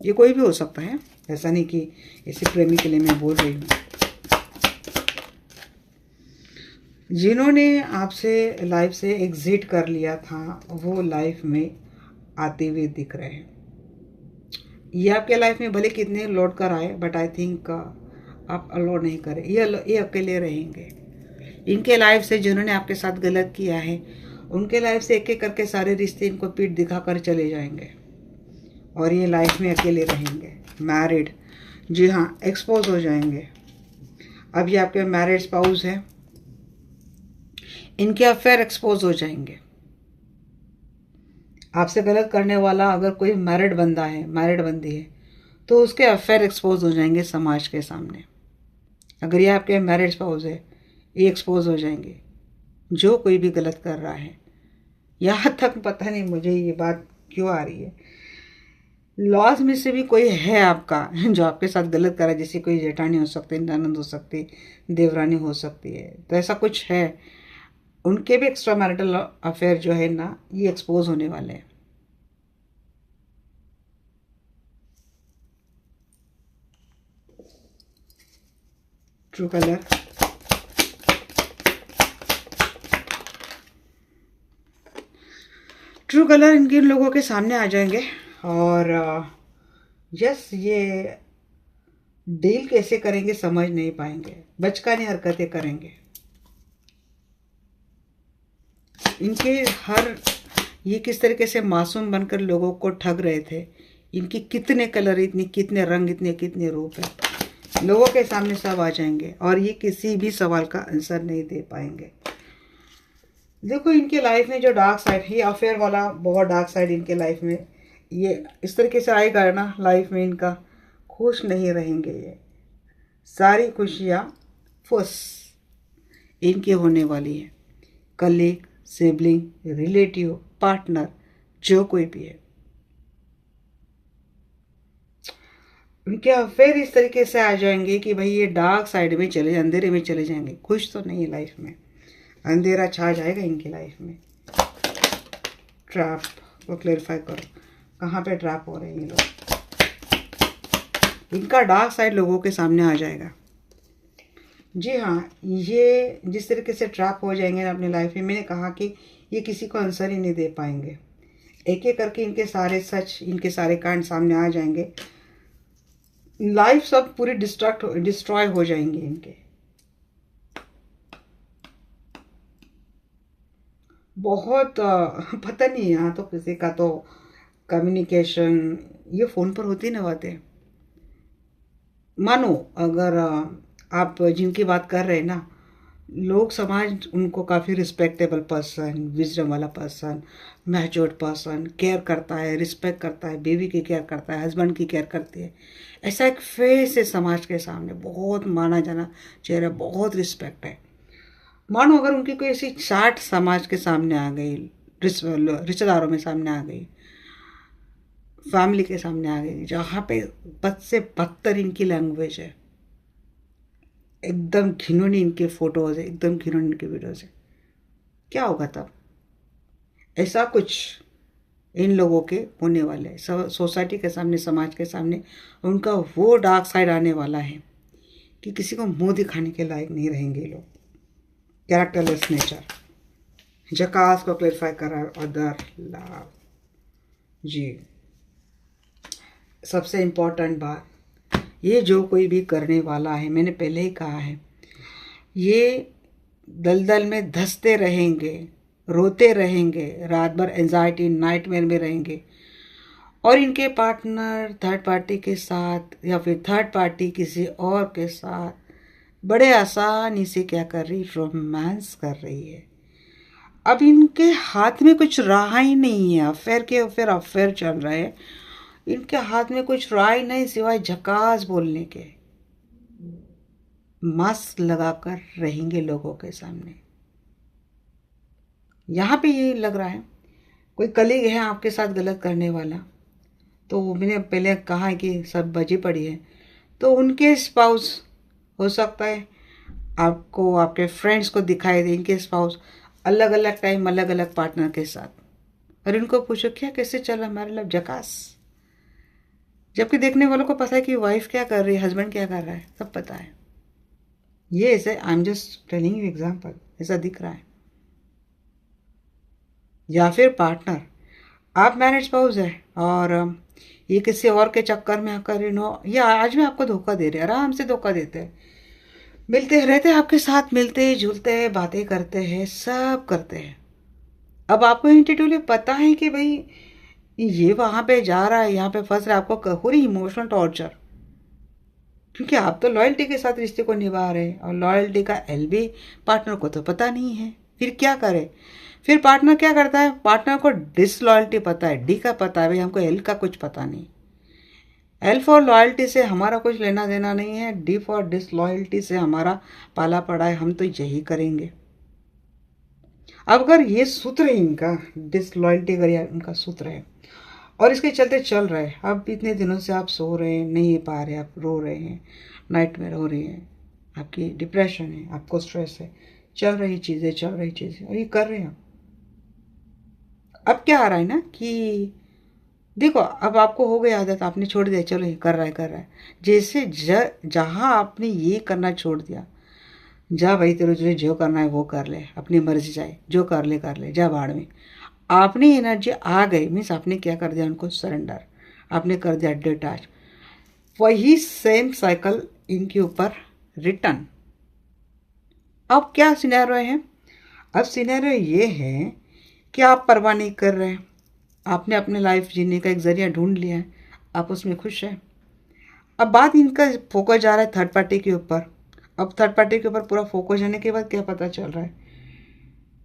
ये कोई भी हो सकता है, ऐसा नहीं कि इसी प्रेमी के लिए मैं बोल रही हूँ। जिन्होंने आपसे लाइफ से एग्जिट कर लिया था, वो लाइफ में आते हुए दिख रहे हैं। ये आपके लाइफ में भले कितने लौट कर आए, बट आई थिंक आप अलाउ नहीं करें, ये अकेले रहेंगे। इनके लाइफ से जिन्होंने आपके साथ गलत किया है, उनके लाइफ से एक एक करके सारे रिश्ते इनको पीठ दिखाकर चले जाएंगे और ये लाइफ में अकेले रहेंगे। मैरिड, जी हाँ, एक्सपोज हो जाएंगे। अब ये आपके मैरिड स्पाउस है, इनके अफेयर एक्सपोज हो जाएंगे। आपसे गलत करने वाला अगर कोई मैरिड बंदा है, मैरिड बंदी है, तो उसके अफेयर एक्सपोज हो जाएंगे समाज के सामने। अगर ये आपके मैरिड स्पाउस है, ये एक्सपोज हो जाएंगे, जो कोई भी गलत कर रहा है। यहाँ तक पता नहीं मुझे ये बात क्यों आ रही है, लॉज में से भी कोई है आपका जो आपके साथ गलत कर रहा है, जैसे कोई जेठानी हो सकती है, ननंद हो सकती है, देवरानी हो सकती है, तो ऐसा कुछ है। उनके भी एक्स्ट्रा मैरिटल अफेयर जो है ना, ये एक्सपोज होने वाले हैं। ट्रू कलर, ट्रू कलर इनके लोगों के सामने आ जाएंगे और यस, ये डील कैसे करेंगे समझ नहीं पाएंगे, बचकानी हरकतें करेंगे। इनके हर, ये किस तरीके से मासूम बनकर लोगों को ठग रहे थे, इनकी कितने कलर, इतनी कितने रंग, इतने कितने रूप है, लोगों के सामने सब आ जाएंगे और ये किसी भी सवाल का आंसर नहीं दे पाएंगे। देखो इनके लाइफ में जो डार्क साइड है, ये अफेयर वाला बहुत डार्क साइड इनके लाइफ में, ये इस तरीके से आएगा ना लाइफ में, इनका खुश नहीं रहेंगे। ये सारी खुशियाँ फुस इनकी होने वाली है। कलीग, सिबलिंग, रिलेटिव, पार्टनर, जो कोई भी है, उनके अफेयर इस तरीके से आ जाएंगे कि भाई ये डार्क साइड में चले, अंधेरे में चले जाएंगे। खुश तो नहीं है लाइफ में, अंधेरा छा जाएगा इनकी लाइफ में। ट्रैप को क्लेरिफाई करो, कहाँ पे ट्रैप हो रहे हैं ये लोग। इनका डार्क साइड लोगों के सामने आ जाएगा। जी हाँ, ये जिस तरीके से ट्रैप हो जाएंगे अपनी लाइफ में, मैंने कहा कि ये किसी को आंसर ही नहीं दे पाएंगे। एक एक करके इनके सारे सच, इनके सारे कांड सामने आ जाएंगे। लाइफ सब पूरी डिस्ट्रॉय हो जाएंगे इनके। बहुत पता नहीं, यहाँ तो किसी का तो कम्युनिकेशन, ये फ़ोन पर होती ना बातें। मानो अगर आप जिनकी बात कर रहे हैं ना, लोग समाज उनको काफ़ी रिस्पेक्टेबल पर्सन, विजडम वाला पर्सन, मैच्योर्ड पर्सन, केयर करता है, रिस्पेक्ट करता है, बीवी की केयर करता है, हस्बैंड की केयर करती है, ऐसा एक फेस है समाज के सामने, बहुत माना जाना चेहरा, बहुत रिस्पेक्ट है। मानो अगर उनकी कोई ऐसी चाट समाज के सामने आ गई, रिश्तेदारों में सामने आ गई, फैमिली के सामने आ गई, जहाँ पे बद से बदतर इनकी लैंग्वेज है, एकदम घिनौनी इनके फोटोज है, एकदम घिनौनी इनके वीडियोज है, क्या होगा तब? ऐसा कुछ इन लोगों के होने वाले है। सोसाइटी के सामने, समाज के सामने उनका वो डार्क साइड आने वाला है कि किसी को मुंह दिखाने के लायक नहीं रहेंगे लोग। कैरेक्टरलेस नेचर, जकास को क्लेरिफाई करा अदर लव जी। सबसे इम्पोर्टेंट बात, ये जो कोई भी करने वाला है, मैंने पहले ही कहा है, ये दलदल में धंसते रहेंगे, रोते रहेंगे, रात भर एंजाइटी नाइटमेयर में रहेंगे, और इनके पार्टनर थर्ड पार्टी के साथ या फिर थर्ड पार्टी किसी और के साथ बड़े आसानी से क्या कर रही, रोमांस कर रही है। अब इनके हाथ में कुछ रहा ही नहीं है, अफेयर के अफेयर चल रहे हैं, इनके हाथ में कुछ रहा ही नहीं सिवाय झकास बोलने के। मास्क लगाकर रहेंगे लोगों के सामने। यहाँ पे ये लग रहा है कोई कलीग है आपके साथ गलत करने वाला, तो मैंने पहले कहा है कि सब बजी पड़ी है, तो उनके स्पाउस हो सकता है आपको, आपके फ्रेंड्स को दिखाई दे इनके स्पाउस अलग अलग टाइम अलग अलग पार्टनर के साथ, और इनको पूछो क्या कैसे चल रहा हमारे लिए, झकास। जबकि देखने वालों को पता है कि वाइफ क्या कर रही है, हस्बैंड क्या कर रहा है, सब पता है। ये ऐसे I am just telling you example, ऐसा दिख रहा है। या फिर पार्टनर, आप मैरिज स्पाउस है और ये किसी और के चक्कर में आकर ये आज भी आपको धोखा दे रहे हैं, आराम से धोखा देते हैं, मिलते रहते हैं आपके साथ, मिलते जुलते हैं, बातें करते हैं, सब करते हैं। अब आपको इंट्यूटिवली पता है कि भाई ये वहाँ पे जा रहा है, यहाँ पे फंस रहा है, आपको हो रही इमोशनल टॉर्चर, क्योंकि आप तो लॉयल्टी के साथ रिश्ते को निभा रहे हैं, और लॉयल्टी का एल भी पार्टनर को तो पता नहीं है। फिर क्या करे, फिर पार्टनर क्या करता है, पार्टनर को डिसलॉयल्टी पता है, डी का पता है, भाई हमको एल का कुछ पता नहीं। एल फॉर लॉयल्टी से हमारा कुछ लेना देना नहीं है, डी फॉर डिसलॉयल्टी से हमारा पाला पड़ा है, हम तो यही करेंगे। अब अगर ये सूत्र है इनका, डिसलॉयल्टी अगर इनका सूत्र है और इसके चलते चल रहा है, अब इतने दिनों से आप सो रहे हैं, नहीं पा रहे, आप रो रहे हैं, नाइटमेयर हो रही है, आपकी डिप्रेशन है, आपको स्ट्रेस है, चल रही चीज़ें और ये कर रहे हैं। अब क्या आ रहा है ना कि देखो, अब आपको हो गई आदत, आपने छोड़ दिया, चलो ये कर रहा है। जैसे जहाँ आपने ये करना छोड़ दिया, जा भाई तेरे तुझे जो करना है वो कर ले, अपनी मर्जी जाए, जो कर ले, जा बाढ़ में। आपने एनर्जी आ गई मीन्स आपने क्या कर दिया, उनको सरेंडर, आपने कर दिया डिटैच। वही सेम साइकिल इनके ऊपर रिटर्न। अब क्या सिनेरियो है, अब सिनेरियो ये है कि आप परवाह नहीं कर रहे हैं, आपने अपने लाइफ जीने का एक जरिया ढूंढ लिया है, आप उसमें खुश हैं। अब बात इनका फोकस जा रहा है थर्ड पार्टी के ऊपर। अब थर्ड पार्टी के ऊपर पूरा फोकस जाने के बाद क्या पता चल रहा है,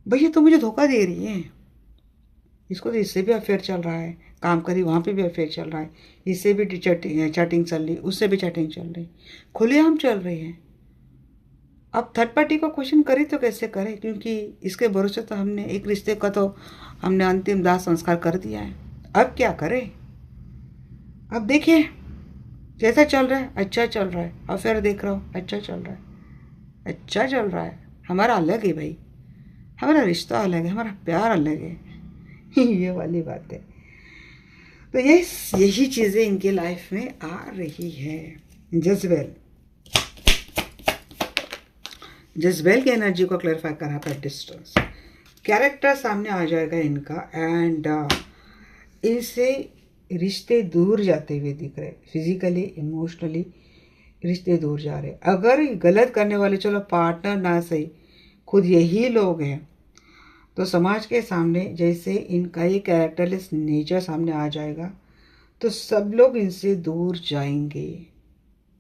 भैया तो मुझे धोखा दे रही है, इसको तो इससे भी अफेयर चल रहा है, काम करी वहाँ पे भी अफेयर चल रहा है, इससे भी चैटिंग चल रही, उससे भी चैटिंग चल रही, खुलेआम चल रही है। अब थर्ड पार्टी को क्वेश्चन करे तो कैसे करे, क्योंकि इसके भरोसे तो हमने एक रिश्ते का तो हमने अंतिम दाह संस्कार कर दिया है। अब क्या करें, अब देखिए जैसा चल रहा है अच्छा चल रहा है, अफेयर देख रहा हूँ अच्छा चल रहा है, हमारा अलग है भाई, हमारा रिश्ता अलग है, हमारा प्यार अलग है। ये वाली बात है। तो यही चीज़ें इनके लाइफ में आ रही है। जज्बेल की एनर्जी को क्लैरिफाई करा था, डिस्टेंस कैरेक्टर सामने आ जाएगा इनका, एंड इनसे रिश्ते दूर जाते हुए दिख रहे, फिजिकली इमोशनली रिश्ते दूर जा रहे। अगर गलत करने वाले, चलो पार्टनर ना सही, खुद यही लोग हैं, तो समाज के सामने जैसे इनका ये कैरेक्टरलेस नेचर सामने आ जाएगा तो सब लोग इनसे दूर जाएंगे,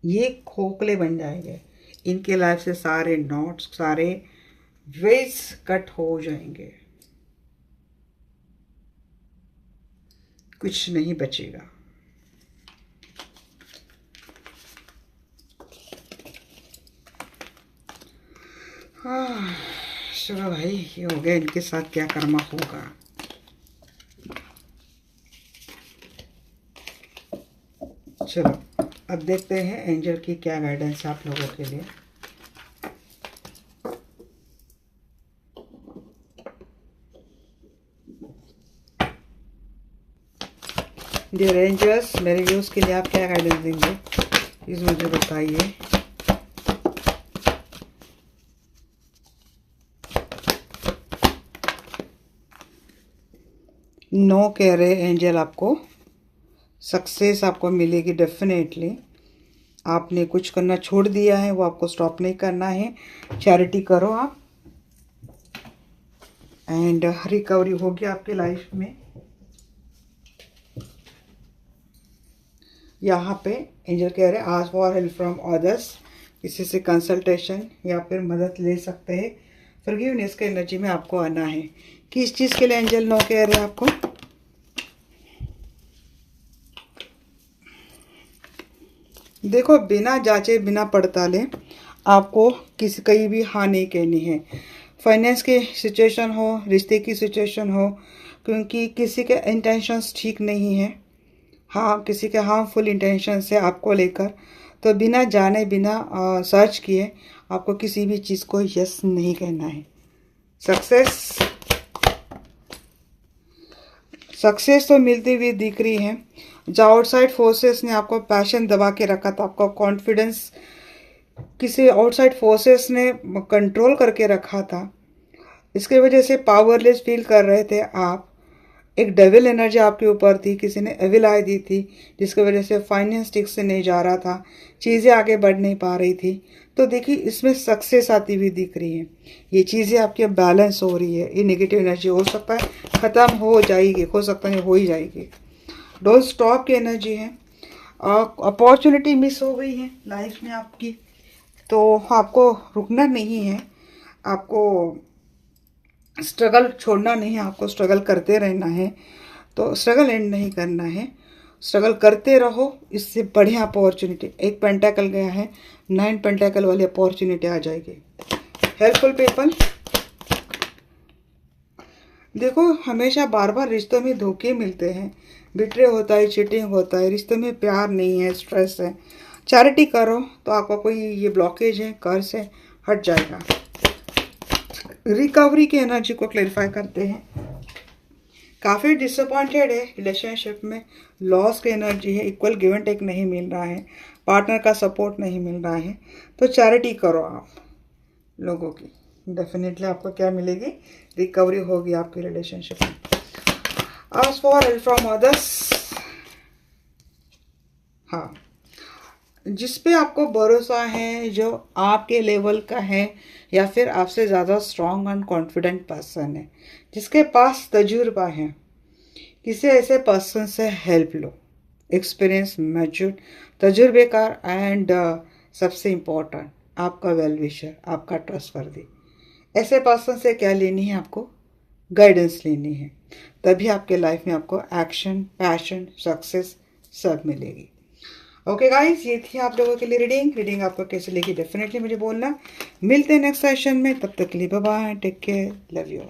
ये खोखले बन जाएंगे, इनके लाइफ से सारे नॉट्स, सारे वेट्स कट हो जाएंगे, कुछ नहीं बचेगा। हाँ चलो भाई, ये हो गया, इनके साथ क्या कर्मा होगा। चलो अब देखते हैं एंजल की क्या गाइडेंस है आप लोगों के लिए। डियर एंजल्स, मेरे व्यूज के लिए आप क्या गाइडेंस देंगे प्लीज मुझे बताइए। नो कह रहे एंजल, आपको सक्सेस आपको मिलेगी डेफिनेटली। आपने कुछ करना छोड़ दिया है, वो आपको स्टॉप नहीं करना है। चैरिटी करो आप, एंड रिकवरी होगी आपकी लाइफ में। यहाँ पे एंजल कह रहे हैं ask for help from others, किसी से कंसल्टेशन या फिर मदद ले सकते हैं। फॉरगिवनेस के एनर्जी में आपको आना है। किस चीज़ के लिए एंजल नो कह रहे हैं आपको? देखो, बिना जांचे बिना पड़ताले आपको किसी कहीं भी हाँ नहीं कहनी है। फाइनेंस की सिचुएशन हो, रिश्ते की सिचुएशन हो, क्योंकि किसी के इंटेंशंस ठीक नहीं है, हाँ किसी के हार्मफुल इंटेंशन से आपको लेकर, तो बिना जाने बिना सर्च किए आपको किसी भी चीज़ को यस नहीं कहना है। सक्सेस तो मिलती हुई दिख रही है। जो आउटसाइड फोर्सेस ने आपको पैशन दबा के रखा था, आपका कॉन्फिडेंस किसी आउटसाइड फोर्सेस ने कंट्रोल करके रखा था, इसकी वजह से पावरलेस फील कर रहे थे आप। एक डेविल एनर्जी आपके ऊपर थी, किसी ने एविल आई दी थी, जिसकी वजह से फाइनेंस ठीक से नहीं जा रहा था, चीज़ें आगे बढ़ नहीं पा रही थी। तो देखिए, इसमें सक्सेस आती हुई दिख रही है। ये चीज़ें आपकी बैलेंस हो रही है। ये नेगेटिव एनर्जी हो सकता है ख़त्म हो जाएगी, हो सकता है हो ही जाएगी। डोंट स्टॉप की एनर्जी है। अपॉर्चुनिटी मिस हो गई है लाइफ में आपकी, तो आपको रुकना नहीं है, आपको स्ट्रगल छोड़ना नहीं है, आपको स्ट्रगल करते रहना है। तो स्ट्रगल एंड नहीं करना है, स्ट्रगल करते रहो। इससे बढ़िया अपॉर्चुनिटी, एक पेंटाकल गया है, 9 पेंटाकल वाली अपॉर्चुनिटी आ जाएगी। हेल्पफुल पीपल, देखो हमेशा बार बार रिश्तों में धोखे मिलते हैं, बिट्रे होता है, चीटिंग होता है, रिश्तों में प्यार नहीं है, स्ट्रेस है। चैरिटी करो तो आपका कोई ये ब्लॉकेज है, कर्ज है, हट जाएगा। रिकवरी की एनर्जी को क्लैरिफाई करते हैं। काफ़ी डिसअपॉइंटेड है रिलेशनशिप में, लॉस की एनर्जी है, इक्वल गिव एंड टेक नहीं मिल रहा है, पार्टनर का सपोर्ट नहीं मिल रहा है। तो चैरिटी करो आप लोगों की, डेफिनेटली आपको क्या मिलेगी, रिकवरी होगी आपकी रिलेशनशिप में। Ask for help from others, हाँ जिस पे आपको भरोसा है, जो आपके लेवल का है या फिर आपसे ज़्यादा स्ट्रॉन्ग एंड कॉन्फिडेंट पर्सन है, जिसके पास तजुर्बा है, किसी ऐसे पर्सन से हेल्प लो। एक्सपीरियंस, मैच्योर, तजुर्बेकार एंड सबसे इम्पोर्टेंट आपका वेल विशर, आपका ट्रस्टवर्दी। ऐसे पर्सन से क्या लेनी है आपको, गाइडेंस लेनी है। तभी आपके लाइफ में आपको एक्शन, पैशन, सक्सेस सब मिलेगी। ओके गाइस, ये थी आप लोगों के लिए रीडिंग आपको कैसे लगी डेफिनेटली मुझे बोलना। मिलते हैं नेक्स्ट सेशन में, तब तक के लिए bye bye, take care, love you.